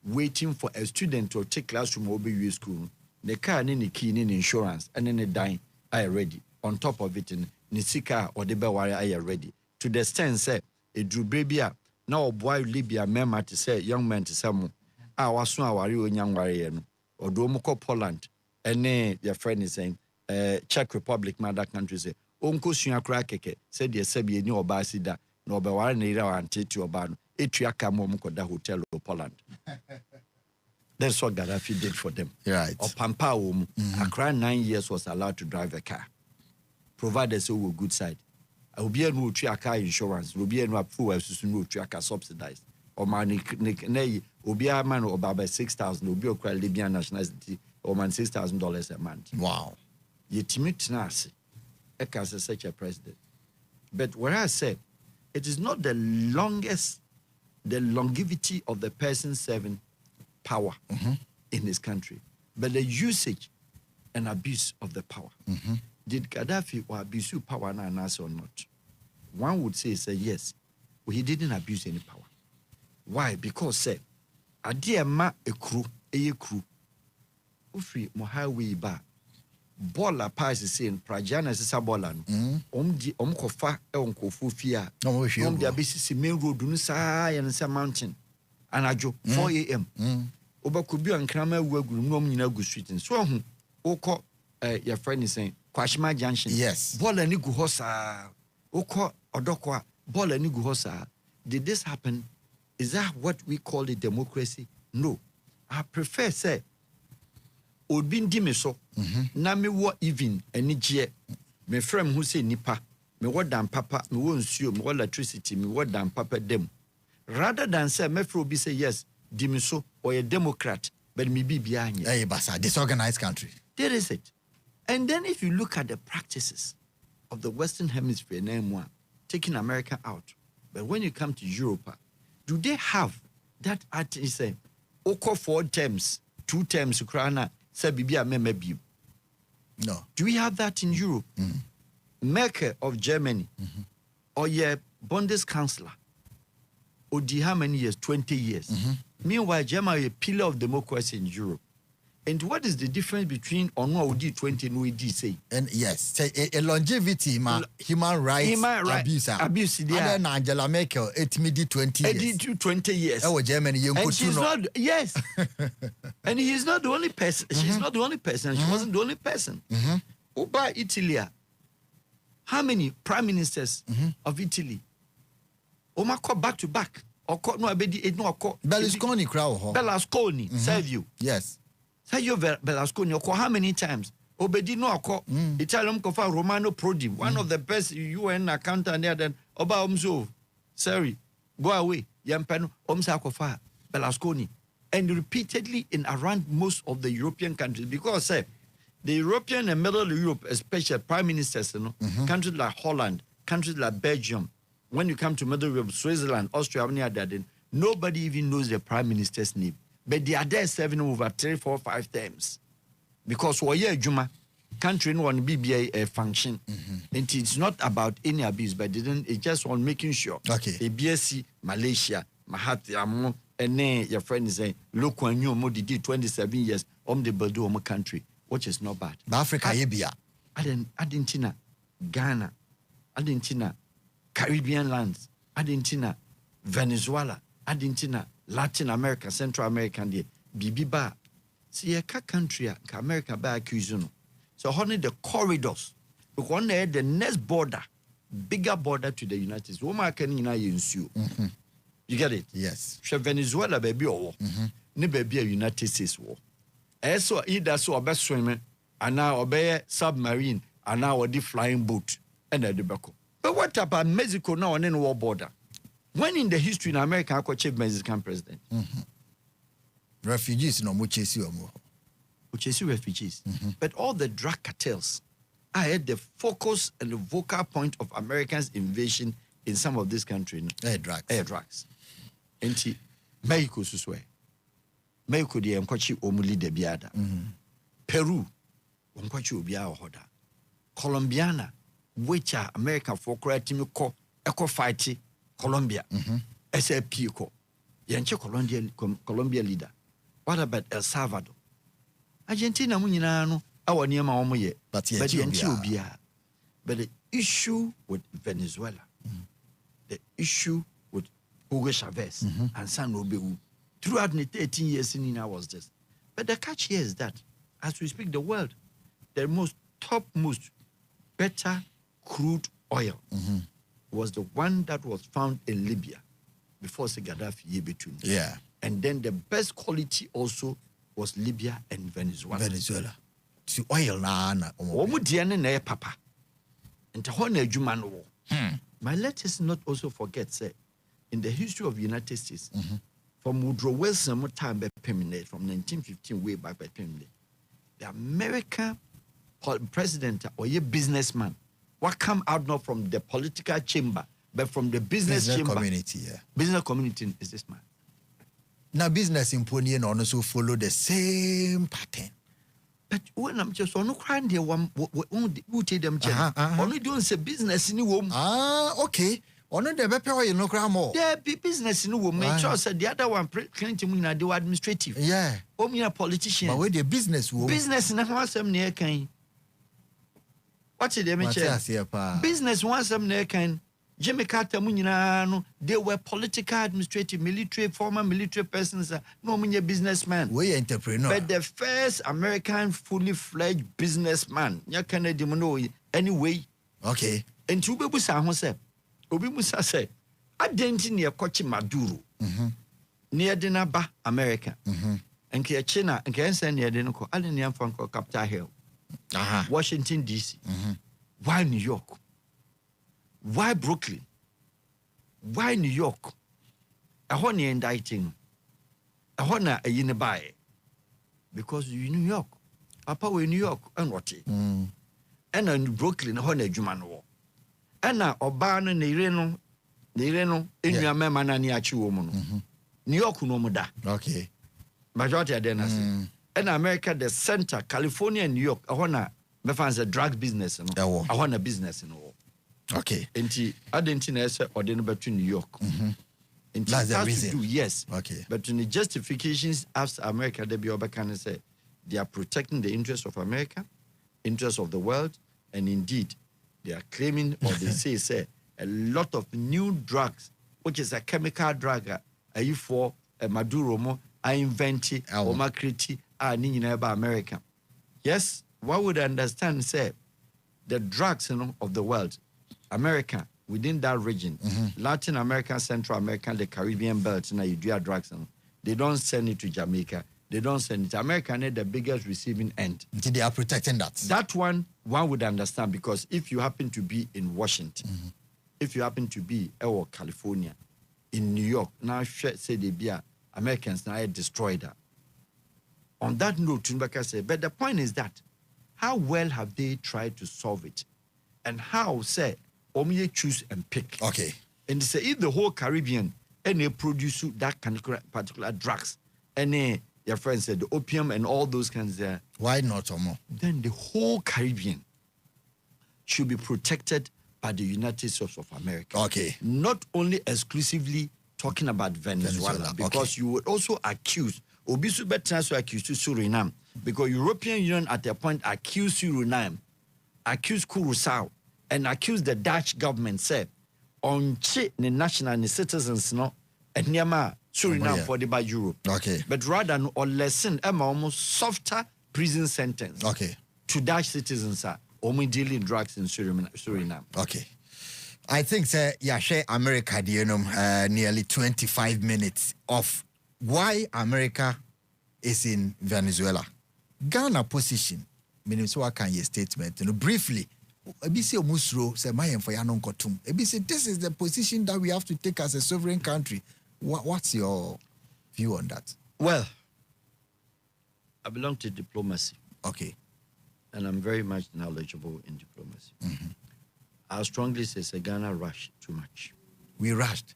Waiting for a student to take classroom or be school. The car and the key in insurance and then the dine are ready. On top of it in Nisika or the Bewari are ready. To the extent say a drew baby now boy Libya member to say young man to some our son our young warrior or Domoko Poland and their friend is saying Czech Republic mother country say Uncle Sunya Keke said yes Sebi new Obasida no Bewari Nira and Titi Obano Etriaka Momoko da hotel or Poland. That's what Gaddafi did for them. Right. Or Pampa Accra 9 years was allowed to drive a car. Provided so good side. I will be a car insurance, will be a full subsidized. or man Obia man or about 6,000, Obi okra Libyan nationality or man $6,000 a month. Wow. You timid nasi as such a president. But what I said, it is not the longevity of the person serving power in his country, but the usage and abuse of the power. Did Gaddafi abuse power or not? One would say yes, but he didn't abuse any power. Why? Because say, adia ma a crew, ufri mohawi ba. Bola pa is saying Prajana is a bola. Kofa onkofu fia. The abisi main road dunusa and some mountain. And ajo 4 a.m. Oba could be on Kramer work with street and so oko your friend is saying Kwashima Junction. Yes. Bola ni guhosa oko odokwa bola ni guhosa. Did this happen? Is that what we call a democracy? No. I prefer say Odbin Dimeso, na me wo even any jie, me frame who say nipa, me what dan papa, me won't sue, me what electricity, me what dan papa dem. Rather than say, me fro be say yes, Dimeso or a Democrat, but me be behind you. Hey, Basa, disorganized country. There is it. And then if you look at the practices of the Western Hemisphere, name one, taking America out, but when you come to Europe, do they have that at say, oko 4 terms, 2 terms, Ukraine? No. Do we have that in Europe? Merkel of Germany, or your Bundeskanzler, or how many years? 20 years. Meanwhile, Germany is a pillar of democracy in Europe. And what is the difference between Ono 20 and we say? And yes, say a longevity, human rights abuse. Abuse, yeah. And then Angela Merkel, it did 20 years. It did 20 years. Oh, Germany, and she's not, yes. And he's not the only person. She's not the only person. She wasn't the only person. By Italy, how many prime ministers of Italy? Omako back to back. Berlusconi crowd. Berlusconi, serve you. Yes. Sergio Berlusconi, how many times? Obedi no ako. Italian kofa Romano Prodi, one of the best UN accountant there. Then Oba Omzo, sorry, go away. Yampano Omsa kofa Berlusconi, and repeatedly in around most of the European countries because the European and Middle Europe, especially prime ministers, countries like Holland, countries like Belgium. When you come to Middle Europe, Switzerland, Austria, nobody even knows the prime minister's name. But they are there serving over 3, 4, 5 terms. Because we're Juma, country no one BBA function. And it's not about any abuse, but it's just on making sure. Okay. The BSC, Malaysia, Mahathir, and then your friend is saying, look when you did 27 years on the Bordeaux country, which is not bad. But Africa, Argentina, Ghana, Argentina, Caribbean lands, Argentina, Venezuela, Argentina, Latin America, Central America, and Bibi Ba. See a country, America by accusing. So, honey, the corridors, because the next border, bigger border to the United States. Woman can ensue. You get it? Yes. Venezuela, baby, or ne baby, a United States war. So, either so a best swimmer, and now obey submarine, and now a flying boat, and a debacle. But what about Mexico now and then war border? When in the history in America, I could chief Mexican president. Refugees no muchesi refugees. But all the drug cartels are at the focus and the vocal point of Americans' invasion in some of this country. Air drugs. Air drugs. And Mexico suswe. Mexico di mkwachi omuli de biada. Peru mkwachi obiya hoda. Colombiana, which are American for creating eco fighting Colombia. SLP ko. Yanche Colombia leader. What about El Salvador? Argentina munyina no awo niema omo ye. But yanche obia. But the issue with Venezuela, the issue with Hugo Chavez and San Obeu, throughout the 13 years in I was this. But the catch here is that as we speak, the world, the topmost better crude oil was the one that was found in Libya before Gaddafi between. Yeah. And then the best quality also was Libya and Venezuela. To oil na omo diane na papa. Enta ho na adwuma no wo. But let us not also forget say in the history of the United States, from Woodrow Wilson time from 1915 way back by permanent, the American president or a businessman, what come out not from the political chamber, but from the business chamber community. Yeah, business community is this man. Now business in Pony and also follow the same pattern. But when I'm just on no crime, they who take them. Only doing say business in the womb. Okay. Only the better you no crime more. There be business in the womb. Make sure said the other one claiming na do administrative. Yeah. Me a politician. But where the business womb. Business na one some near kind. What's it? Business one some near kind. Jimmy Carter no, they were political, administrative, military, former military persons. No, businessman. We entrepreneur. But the first American fully fledged businessman, you can't know anyway. Okay. And to be Musa, Obi Musa say, I didn't near Kochi Maduro, near Dinaba, America, and China, and Kansan near Dinoco, Alinian Franco, Capitol Hill, Washington, D.C. Why New York? Why Brooklyn? Why New York? I want to indicting. I want to buy because you New York. Papa we New York and what? And in Brooklyn, I want to Jumano. And now Obana Nireno, in your memana niachi woman. New York no muda. Okay. Majority of them. And America, the center, California and New York. I want to find a drug business. I want a business in all. Okay. And I didn't know or didn't bet to New York. And that's the reason. Yes. Okay. But in the justifications after America, they be over can say they are protecting the interests of America, interests of the world, and indeed they are claiming or they say a lot of new drugs, which is a chemical drug, are you for a Maduro mo, I invented or makriti are by America. Yes, what would I understand say the drugs of the world. America, within that region, Latin America, Central America, the Caribbean belt, you do drugs. They don't send it to Jamaica. They don't send it to America. They're the biggest receiving end. They are protecting that. That one would understand because if you happen to be in Washington, if you happen to be in California, in New York, now say they be Americans now destroyed that. On that note, Tunbaka said, but the point is that how well have they tried to solve it? And how, say, Omye choose and pick. Okay. And they say if the whole Caribbean and they produce that kind of particular drugs, and your friends said the opium and all those kinds there. Why not or more? Then the whole Caribbean should be protected by the United States of America. Okay. Not only exclusively talking about Venezuela. Because you would also accuse Obisu Betraso accused Suriname. Because European Union at a point accused Suriname, accused Curaçao, and accused the Dutch government, said, on the national and the citizens, no, and Niama, Suriname for the by Europe. Okay. But rather, or lessen, almost softer prison sentence. Okay. To Dutch citizens, only dealing drugs in Suriname. Okay. I think, sir, share America, nearly 25 minutes of why America is in Venezuela. Ghana position, meaning so I can your statement, briefly. Ebisi Omusro say my for Yanon Kotum. Ebisi, this is the position that we have to take as a sovereign country. What's your view on that? Well, I belong to diplomacy. Okay. And I'm very much knowledgeable in diplomacy. I strongly say Ghana rushed too much. We rushed.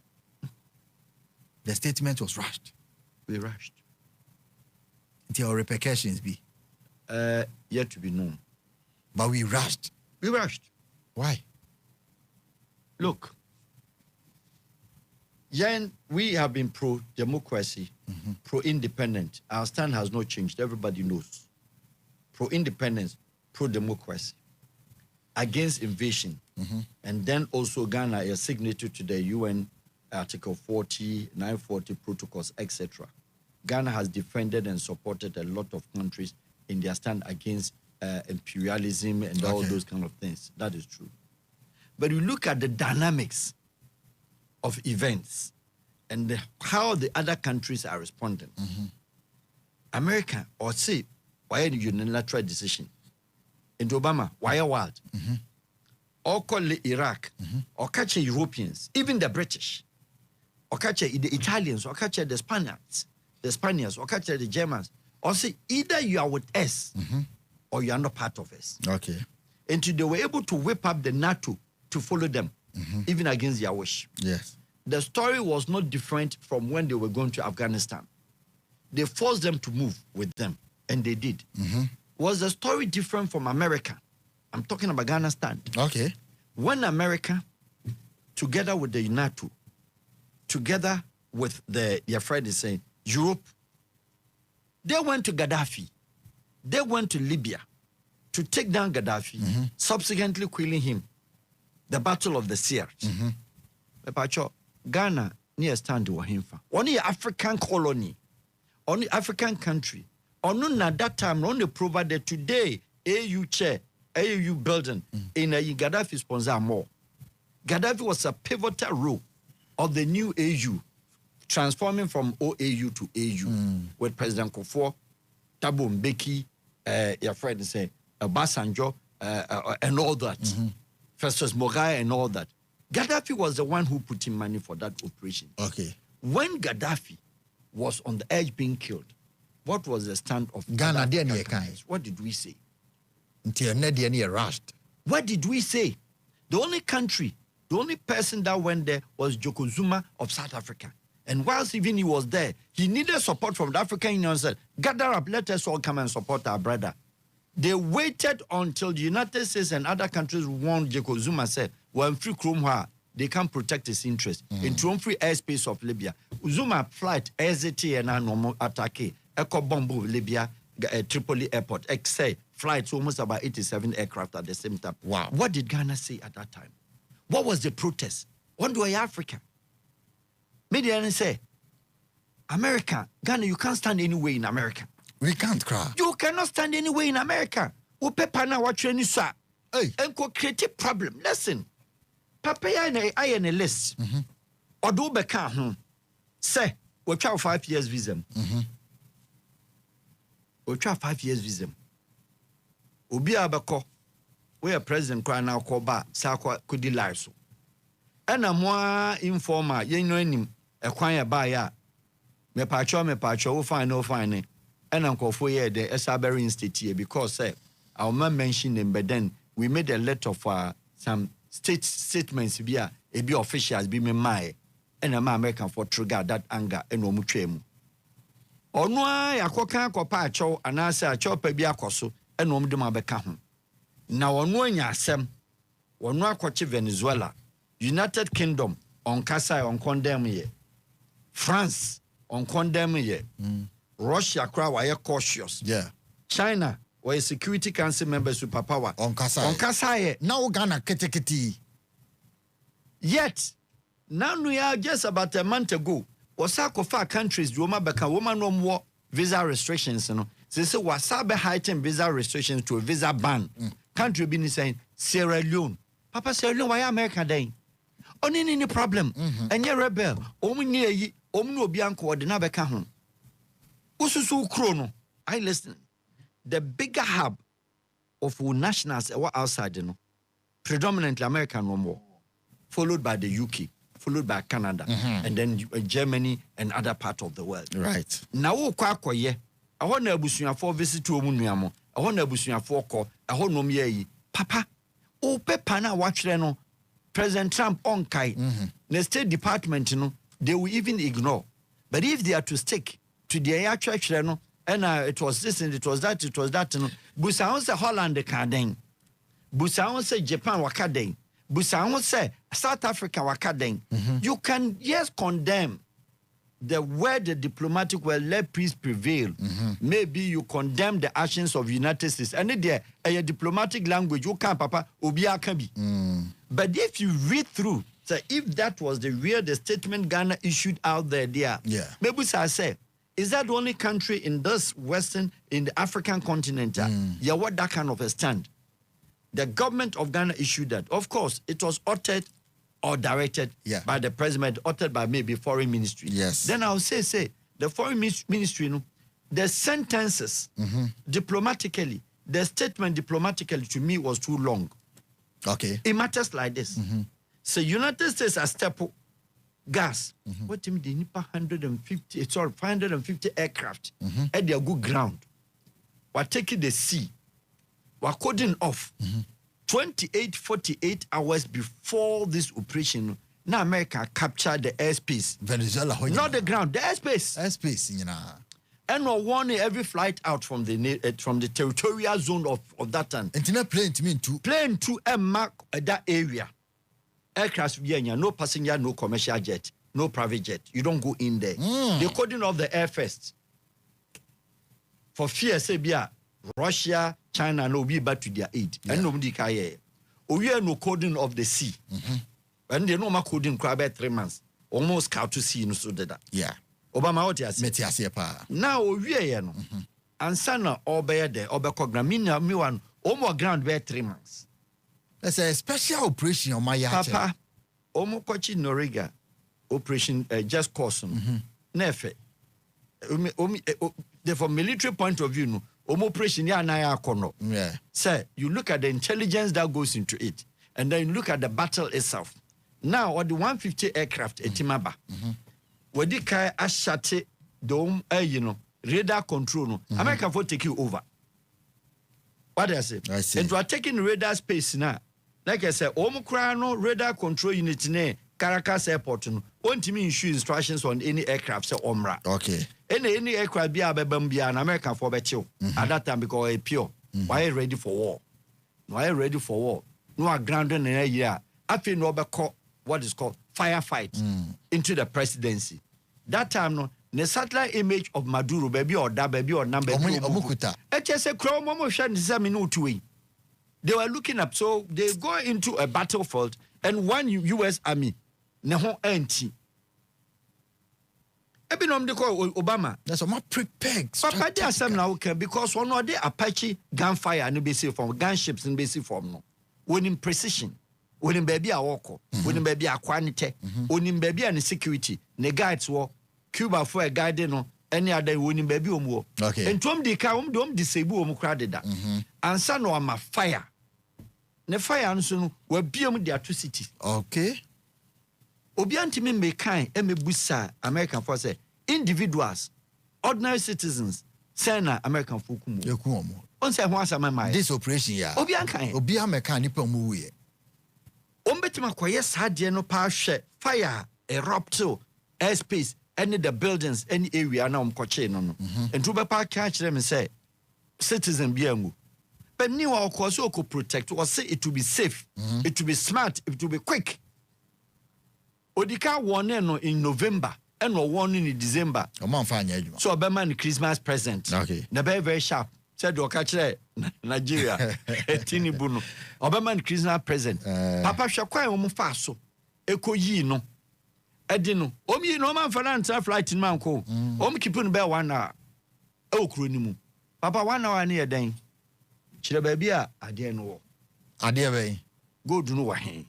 The statement was rushed. We rushed. There are repercussions be? Yet to be known. But we rushed. We rushed. Why? Look, we have been pro-democracy, pro-independent. Our stand has not changed. Everybody knows. Pro-independence, pro-democracy, against invasion. And then also Ghana is signatory to the UN Article 40, 940 protocols, etc. Ghana has defended and supported a lot of countries in their stand against imperialism and all those kind of things. That is true. But you look at the dynamics of events and how the other countries are responding. America, or say, why a unilateral decision? In Obama, why a wild? Or call Iraq, or catch Europeans, even the British. or catch the Italians, or catch the Spaniards, or catch the Germans, or say either you are with us or you are not part of us. Okay. And they were able to whip up the NATO to follow them, even against their wish. Yes. The story was not different from when they were going to Afghanistan. They forced them to move with them, and they did. Was the story different from America? I'm talking about Ghana stand. Okay. When America, together with the NATO, together with their friend is saying Europe, they went to Gaddafi. They went to Libya to take down Gaddafi, subsequently killing him. The Battle of the Seers. Ghana near stand to Wahimfa. Only African colony, only African country. On that time, only provided today AU chair, AU building in a Gaddafi sponsor more. Gaddafi was a pivotal role of the new AU, transforming from OAU to AU with President Kufuor, Thabo Mbeki, your friend say Obasanjo, and all that. Festus Mogae and all that. Gaddafi was the one who put in money for that operation. Okay. When Gaddafi was on the edge being killed, what was the stand of Ghana? What did we say? Until Nediani rushed. What did we say? The only country, the only person that went there was Joko Zuma of South Africa. And whilst even he was there, he needed support from the African Union and said, gather up, let us all come and support our brother. They waited until the United States and other countries warned Joko Zuma, said, well, free Krumha, they can protect his interest. In free airspace of Libya. Zuma flight, SAT and normal attack, Echo bomb of Libya, Tripoli airport, say flights almost about 87 aircraft at the same time. Wow. What did Ghana say at that time? What was the protest? What do Africa? Media say, America, Ghana, you can't stand anywhere in America. We can't cry. You cannot stand anywhere in America. Upe na watch any sir. Hey. And create a problem. Listen. Papa I in a list. Odo beka say we try 5 years visa. We try 5 years visa. Obi abeko we a president cry now call ba sa kudi live so. Ena mo informer ye no anim e kwan ya ba ya me pacho wo fine no fine. And Uncle Foye, the Esaberry Institute, because our man mentioned them, but then we made a letter for some statements via a be officials be me my and a American for trigger that anger and no mutuemu. Or no, I coca copacho and answer a chopper be a coso and no de mabecahum. Now on one yasem, one no coach Venezuela, United Kingdom on Casa on condemn ye, France on condemn ye. Russia cry were cautious. Yeah. China were Security Council member superpower. On Kasai. Now Ghana keteketi. Yet, now we are just about a month ago. Wasako countries Roma Beka woman no more visa restrictions. You know. They say Wasabe heightened visa restrictions to a visa ban. Country been saying Sierra Leone. Papa Sierra Leone, why America day? Only any problem. And your rebel. Omni Omno Bianco or the Nabeka home. Ususu Chrono, I listen. The bigger hub of nationals outside, you know, predominantly American no more, followed by the UK, followed by Canada, and then Germany and other parts of the world. Right. Now, I want to busuya for visit to Omunyamo. I want to busuya for call. I want no me Papa. Oh, Pepana watch no. President Trump on Kai. The State Department, you know, they will even ignore. But if they are to stick to the actual channel, and it was this and it was that, no. Busaon say Holland Kaden. Busaon say Japan Wakaden. Busaon say South Africa Wakaden. You can condemn the way the diplomatic will let peace prevail. Maybe you condemn the actions of United States. And there a diplomatic language you can't papa obia can be. But if you read through, so if that was the statement Ghana issued out there, maybe I say, is that the only country in this in the African continent? What that kind of a stand? The government of Ghana issued that. Of course, it was uttered or directed by the president, uttered by maybe foreign ministry. Yes. Then I'll say, the foreign ministry, the sentences diplomatically, the statement diplomatically to me was too long. Okay. It matters like this. So United States are step gas. What him the nipa 550 aircraft at their good ground. We're taking the sea. We're coding off. 48 hours before this operation. Now America captured the airspace. Venezuela, not the ground, the airspace. Airspace, And we're warning every flight out from the territorial zone of that time. And in a plane to mean to plane to a mark that area. Aircraft no passenger, no commercial jet, no private jet. You don't go in there. They're coding off the air first. For fear, say, Russia, China, no be back to their aid. And nobody can hear. We are no coding of the sea. And they know my coding crab 3 months. Almost cow to sea, no so that. Yeah. Obama what yes. Metiasia pa. Now we are no. And sana obey there, obekogramina me one more ground where 3 months. That's a special operation on my yacht. Papa, omo kochi Noriga operation just cause nefe. From military point of view, no, operation ya na ya kono. Yeah. Sir, you look at the intelligence that goes into it, and then you look at the battle itself. Now, what the 150 aircraft etimaba, where the kai ashate dome, radar control, no, America for take you over. What I say? I see. And we are taking radar space now. Like I said, no radar control unit ne Caracas airport no. Won't mean issue instructions on any aircraft say omra. Okay. Any aircraft be an American for becho at that time because a pure. Why are ready for war? Why are ready for war? No are grounded in a year. I feel no what is called firefight into the presidency. That time no. The satellite image of Maduro, baby or da baby or number. They were looking up, so they go into a battlefield, and one U.S. army, neho anti. Ebinom de call Obama. That's a more prepared. Papa they are some now because one of the Apache gunfire and basic form, gunships in basic form no. Winning precision, winning baby a walk, winning baby a quantity, winning baby and security. Ne guides war. Cuba for a guide no any other winning baby okay. And tom de ka dom disable crowded that. And son no am fire. Ne fire no so no we biom their two cities. Okay. Obi antimi me kan e me busa American for say individuals, ordinary citizens, say na American for kumu. Yekuomo. On say ho asama mai. This operation ya. Obi ankan. Obi American nipa mu we. Ombetima kwaye sadie no pa hwe fire erupt airspace any the buildings, any area now mkoche no. And to be catch them and say, citizen biangu. But new of course you could protect or say it will be safe, it will be smart, it will be quick. Odika one in November and one in December. So Obama Christmas present. Okay. Na very sharp. Said you catch Nigeria. Tini Bruno. Obama Christmas present. Papa Shakwa Omufaso. Eko yi no. Edino, omi no man for answer flight in Manco. Keep on bear 1 hour. Oh, crunimu. Papa 1 hour near den. Chile baby, I dare know. I dare way. Go to no way.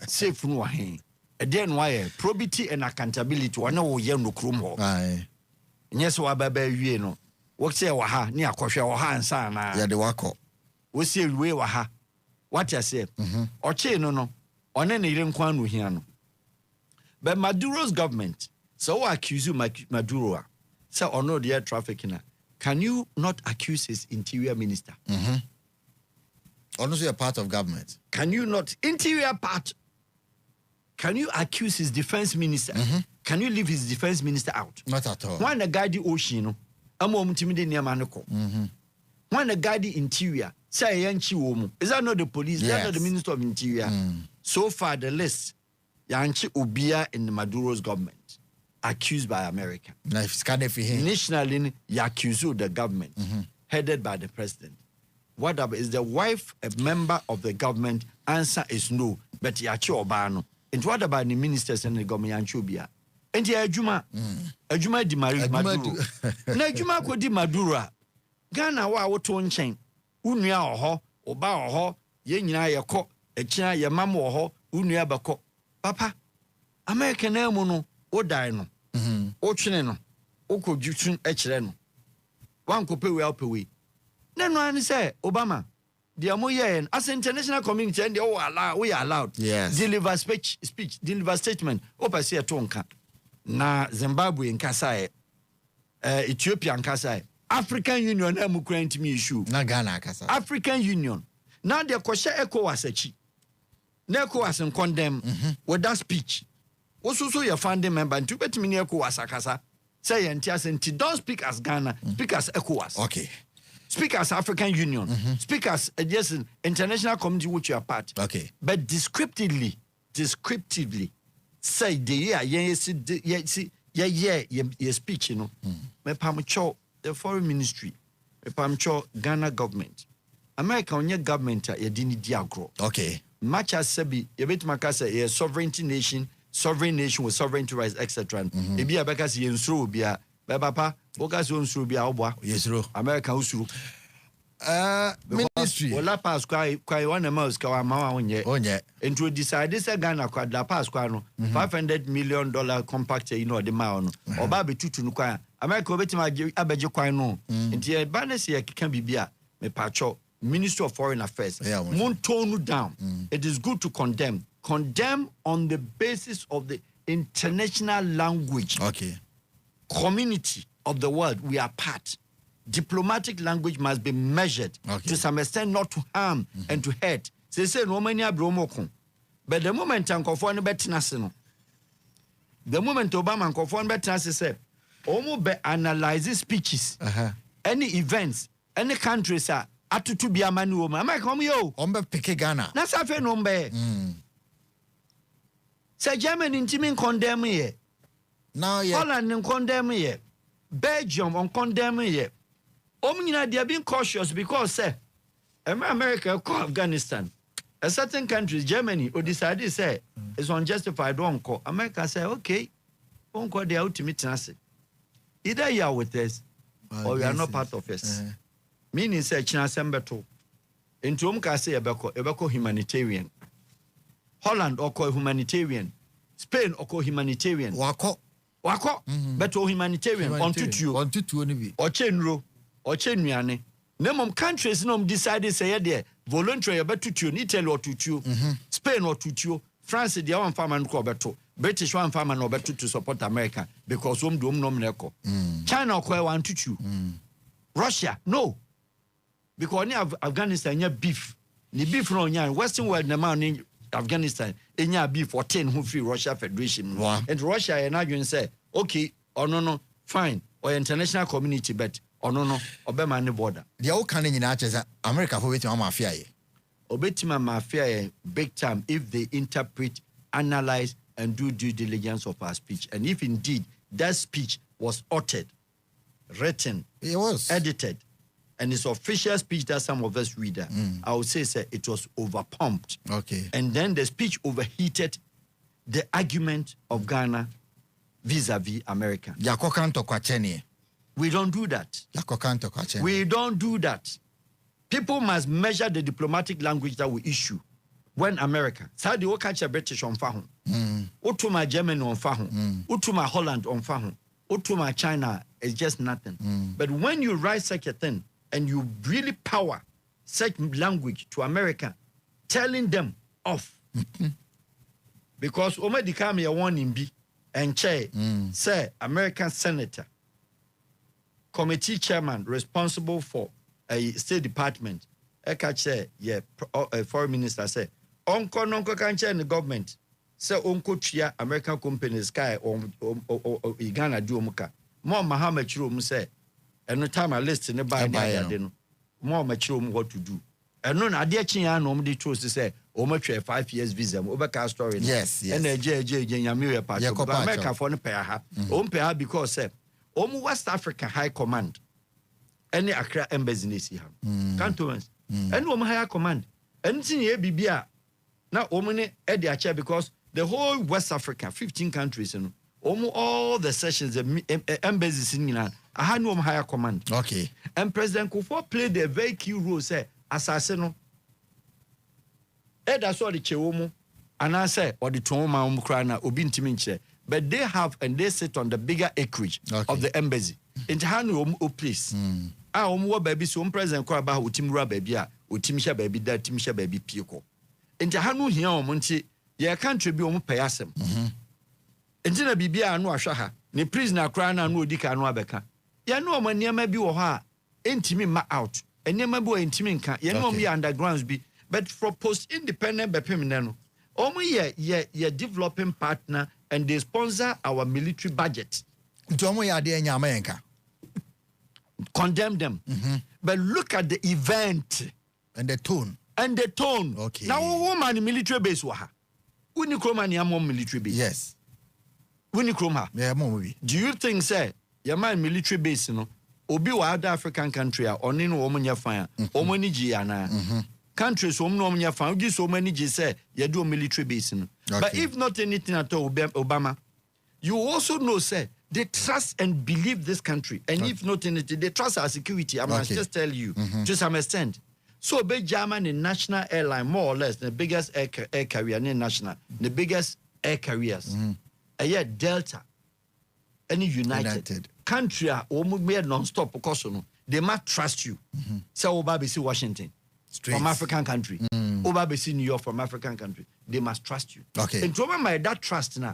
Safe no way. A den wire, probity and accountability. One no young no crumo. Aye. Yes, wa baby, you know. What say waha near Kosha or Hansana? Yeah, the wako. We say we waha. What I say? Or chain no. On any young quan with him. But Maduro's government, so accuse you Maduro, so or no the air trafficking. Can you not accuse his interior minister? Honestly, a part of government. Can you not interior part? Can you accuse his defense minister? Can you leave his defense minister out? Not at all. When the guy the ocean, I'm timid near Manoko. When the guy the interior, say Yanchi woman, is that not the police? Yes. That's not the minister of interior. So far the list. Yanchi Ubia in the Maduro's government, accused by America. Nationally, you accuse the government, headed by the president. What is the wife a member of the government? Answer is no, but Yachi Obano. And what about the ministers and the government Yanchi Ubia? And the Ajuma di Maduro. Na Ajuma ko di Maduro. Ghana wa woto nchen. Unua oho, oba oho, ye nyina ye kɔ, echina ye mam oho, unua bako. Papa, American name no, o die no. O twene no. O ko jutun echire no. Wan ko pe we alpe we. Na no ani say Obama, the amoye as international community and we are allowed. Yes. Deliver deliver statement. Opa say tonka. Na Zimbabwe in Kasai, Ethiopia in Kasai, African Union emu grant me issue. Na Ghana Kasai. African Union. Now the question ECOWAS echi. Na ECOWAS and condemn with that speech. Also your founding member and to bet me ECOWAS akasa. Say and don't speak as Ghana, speak as ECOWAS. Okay. Speak as African Union. Speak as just international community which you are part. Okay. But descriptively, say the speech, you know. Me pamcho the foreign ministry. Me pamcho Ghana government. America on your government ye dini diagro. Okay. Much as sebi ye bet makasa ye sovereignty nation with sovereignty rights, etc. Ebi abeka si yensuro bia papa boka si yensuro bia obwa yesuro America usuru ministry wala pass kwa one mouse kwa mawa onye into decide say Ghana kwa la pass kwa no $500 million compact you know the ma no oba betutu no kwa America obetima abeje kwa no nti e ba na se ye keka bibia me pacho Ministry of Foreign Affairs mun tone down. It is good to condemn on the basis of the international language community of the world we are part. Diplomatic language must be measured to some extent, not to harm and to hurt. Say no many abromokon. But the moment Ankofo no betinase no, the moment Obama Ankofo no betinase say omo be analyze speeches, any events, any countries are atutu bia manu o ma come yo ombe pick Ghana na safe no mbe say Germany ntimi condemn here now Holland condemn here Belgium on condemn here omnyina they are being cautious because say America call Afghanistan a certain countries Germany or decide say it's unjustified don't call America say okay don't call the ultimate answer either you are with us or you are not part of us. Meaning say China sembeto. Into ka say ebeko humanitarian. Holland oko humanitarian. Spain oko humanitarian. Wako. Beto humanitarian on tutu ni bi. Ochenro, ochennuane. Nemom countries nom decide say there voluntary betutu ni Italy or tutu. Spain or tutu. France the one farmer ko beto. British one farmer no beto to support America because dom nom neko. China ko one tutu. Russia no. Because ni Afghanistan nya beef. Ni beef no nya Western world na man in Afghanistan nya beef for 10 who free Russia Federation. Wow. And Russia and Adrian say, okay, or no, fine, or international community but or no, obema ni border. The old can in America for waiting on mafia. Obetima mafia big time if they interpret, analyze, and do due diligence of our speech. And if indeed that speech was uttered, written, it was edited, and it's official speech that some of us read, I would say it was overpumped. Okay. And then the speech overheated the argument of Ghana vis-a-vis America. We don't do that. We don't do that. People must measure the diplomatic language that we issue. When America, Saudi will catch a British on Fahun, Utuma Germany on Fahun, Utuma Holland on Fahun, Utuma China is just nothing. But when you write such a thing and you really power such language to America, telling them off, because Omer Dikami a warning be and chair, say American senator, committee chairman responsible for a State Department, catch say a foreign minister say, Onko can chair the government. Say Onko chia American companies sky or Ghana do muka. More Mahama chiro say, and no time I list in the buy more mature what to do. And none idea chinya no me chose to say, much 5 years visa, over story. Yes. And a JJ Yamira part of America for the pair. Pair because say, West Africa High Command. Any Accra embassy in this cantonments. And higher command. Anything here bibia. Now omune at their chair because the whole West Africa, 15 countries, and all the sessions, the embassies in I had no higher command. Okay. And President Kufuor played a very key role, say, assassin. Ed I saw the Chewomo, and I say, or the Toma Umukrana, Ubintiminche. But they have and they sit on the bigger acreage of the embassy. In Hanu, place. Baby, so President Kwaba, Utimura baby, Utimisha baby that Timisha baby Pico. And Jahanu here on Monte, your country be on payasem. And then a bibia no ashaha, ne prisoner crown and woodika no abeka. Ya no man near maybe or ha, intimi ma out, and near my boy intiminka, ya no me undergrounds be, but for post independent bepiminano. Only ye developing partner and they sponsor our military budget. Tomo ya de nyamenka. Condemn them. But look at the event. And the tone. Okay. Now, woman military base waha. Winnie Kroma ni military base. Yes. Winnie Kroma. Yeah, movie. Do you think, say, your man military base, you know, obi wa other African country or nino woman ya fire, or many giana. Countries whom no ya found you so many G say you do military base. But if not anything at all, Obama, you also know, say, they trust and believe this country. And if not anything, they trust our security. I must just tell you, to some extent. So, be German in national airline, more or less, the biggest air carrier in national, the biggest air carriers. And yet, Delta, any United. Country are almost non-stop because they must trust you. So, Obabisi Washington. From African country. Obabisi New York from African country. They must trust you. Okay. And to remember that trust now.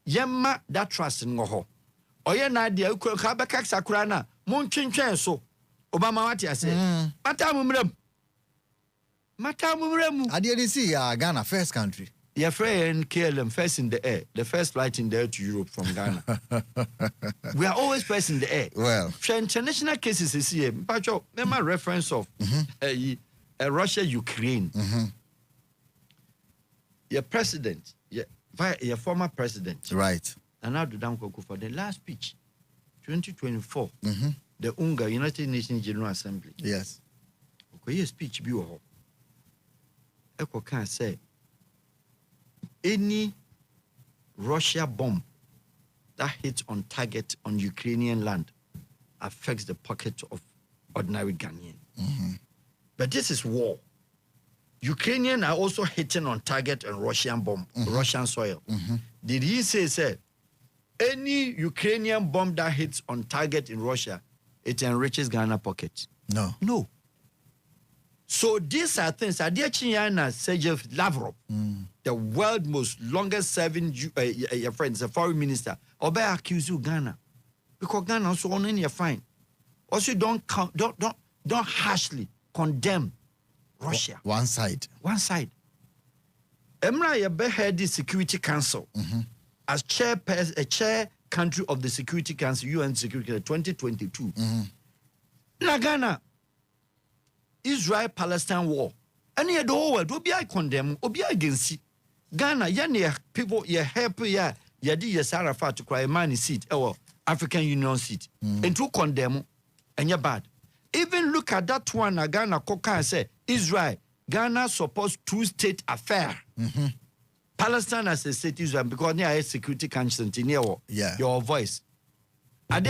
Yemma that trust in Goho. Oye na dia ukro kabaka sakura na mon twentwen so Obama wati ase mata mumremu I didn't see Ghana first country. Your friend KLM first in the air, the first flight in the air to Europe from Ghana. We are always first in the air. Well, international cases is here. But remember reference of Russia Ukraine. Your president, your former president, right? And now the Danko for the last speech, 2024, the UNGA, United Nations General Assembly. Yes. Okay, speech be ho. Eko can say any Russia bomb that hits on target on Ukrainian land affects the pocket of ordinary Ghanaian. But this is war. Ukrainians are also hitting on target on Russian bomb, Russian soil. Did he say, any Ukrainian bomb that hits on target in Russia, it enriches Ghana pocket? No. So these are things. Adiachiyana Sergey Lavrov, the world's most longest serving friend, a foreign minister, Obe accuse you Ghana because Ghana also on any fine. Also don't harshly condemn Russia. One side. Emra Yabe head the Security Council as chair country of the Security Council, UN Security 2022. Na Ghana, Israel-Palestine war. And yet the whole world, obi I condemn, obi against Ghana, ya people, ya help ya di ya Sarafat to cry money seat, or African Union seat, and to condemn, and you're bad. Even look at that one, Ghana Koka and say, Israel, Ghana supports two-state affair. Palestine as a state Israel because near a security council near your voice.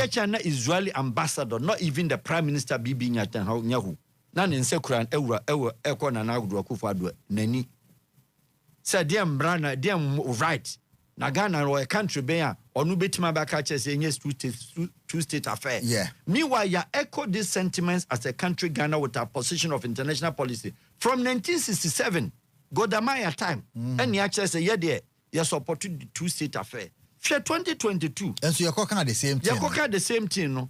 China Israeli ambassador, not even the prime minister Bibi Netanyahu. Nan in Sekuran Ewa na Kufa Neni. Said them brana them right. Nagana or a country bear or no betima bakache saying yes two-state affair. Meanwhile, you echo these sentiments as a country Ghana with a position of international policy from 1967. Godamaya time. And you actually say, you supported the two-state affair. For 2022. And so you're cooking at the same thing. You're cooking at the same thing, no?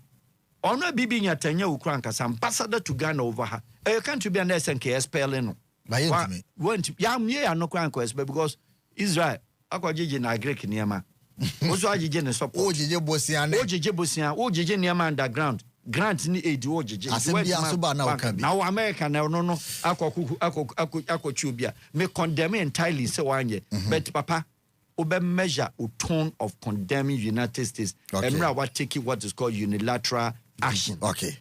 Or not Bibi Nyatanya Ukranka, as ambassador to Ghana over her. You can't be an SNK spelling. By me. Yam ye no crankers, because Israel, Aquajiji na Greek Niama. Also, I didn't support. Oji Bosian, Oji Niama underground. Grant ni aid Oji. Now America no Ako Chubia may condemn entirely so one year. But Papa, Obe measure a tone of condemning United States. And now what taking what is called unilateral action. Okay.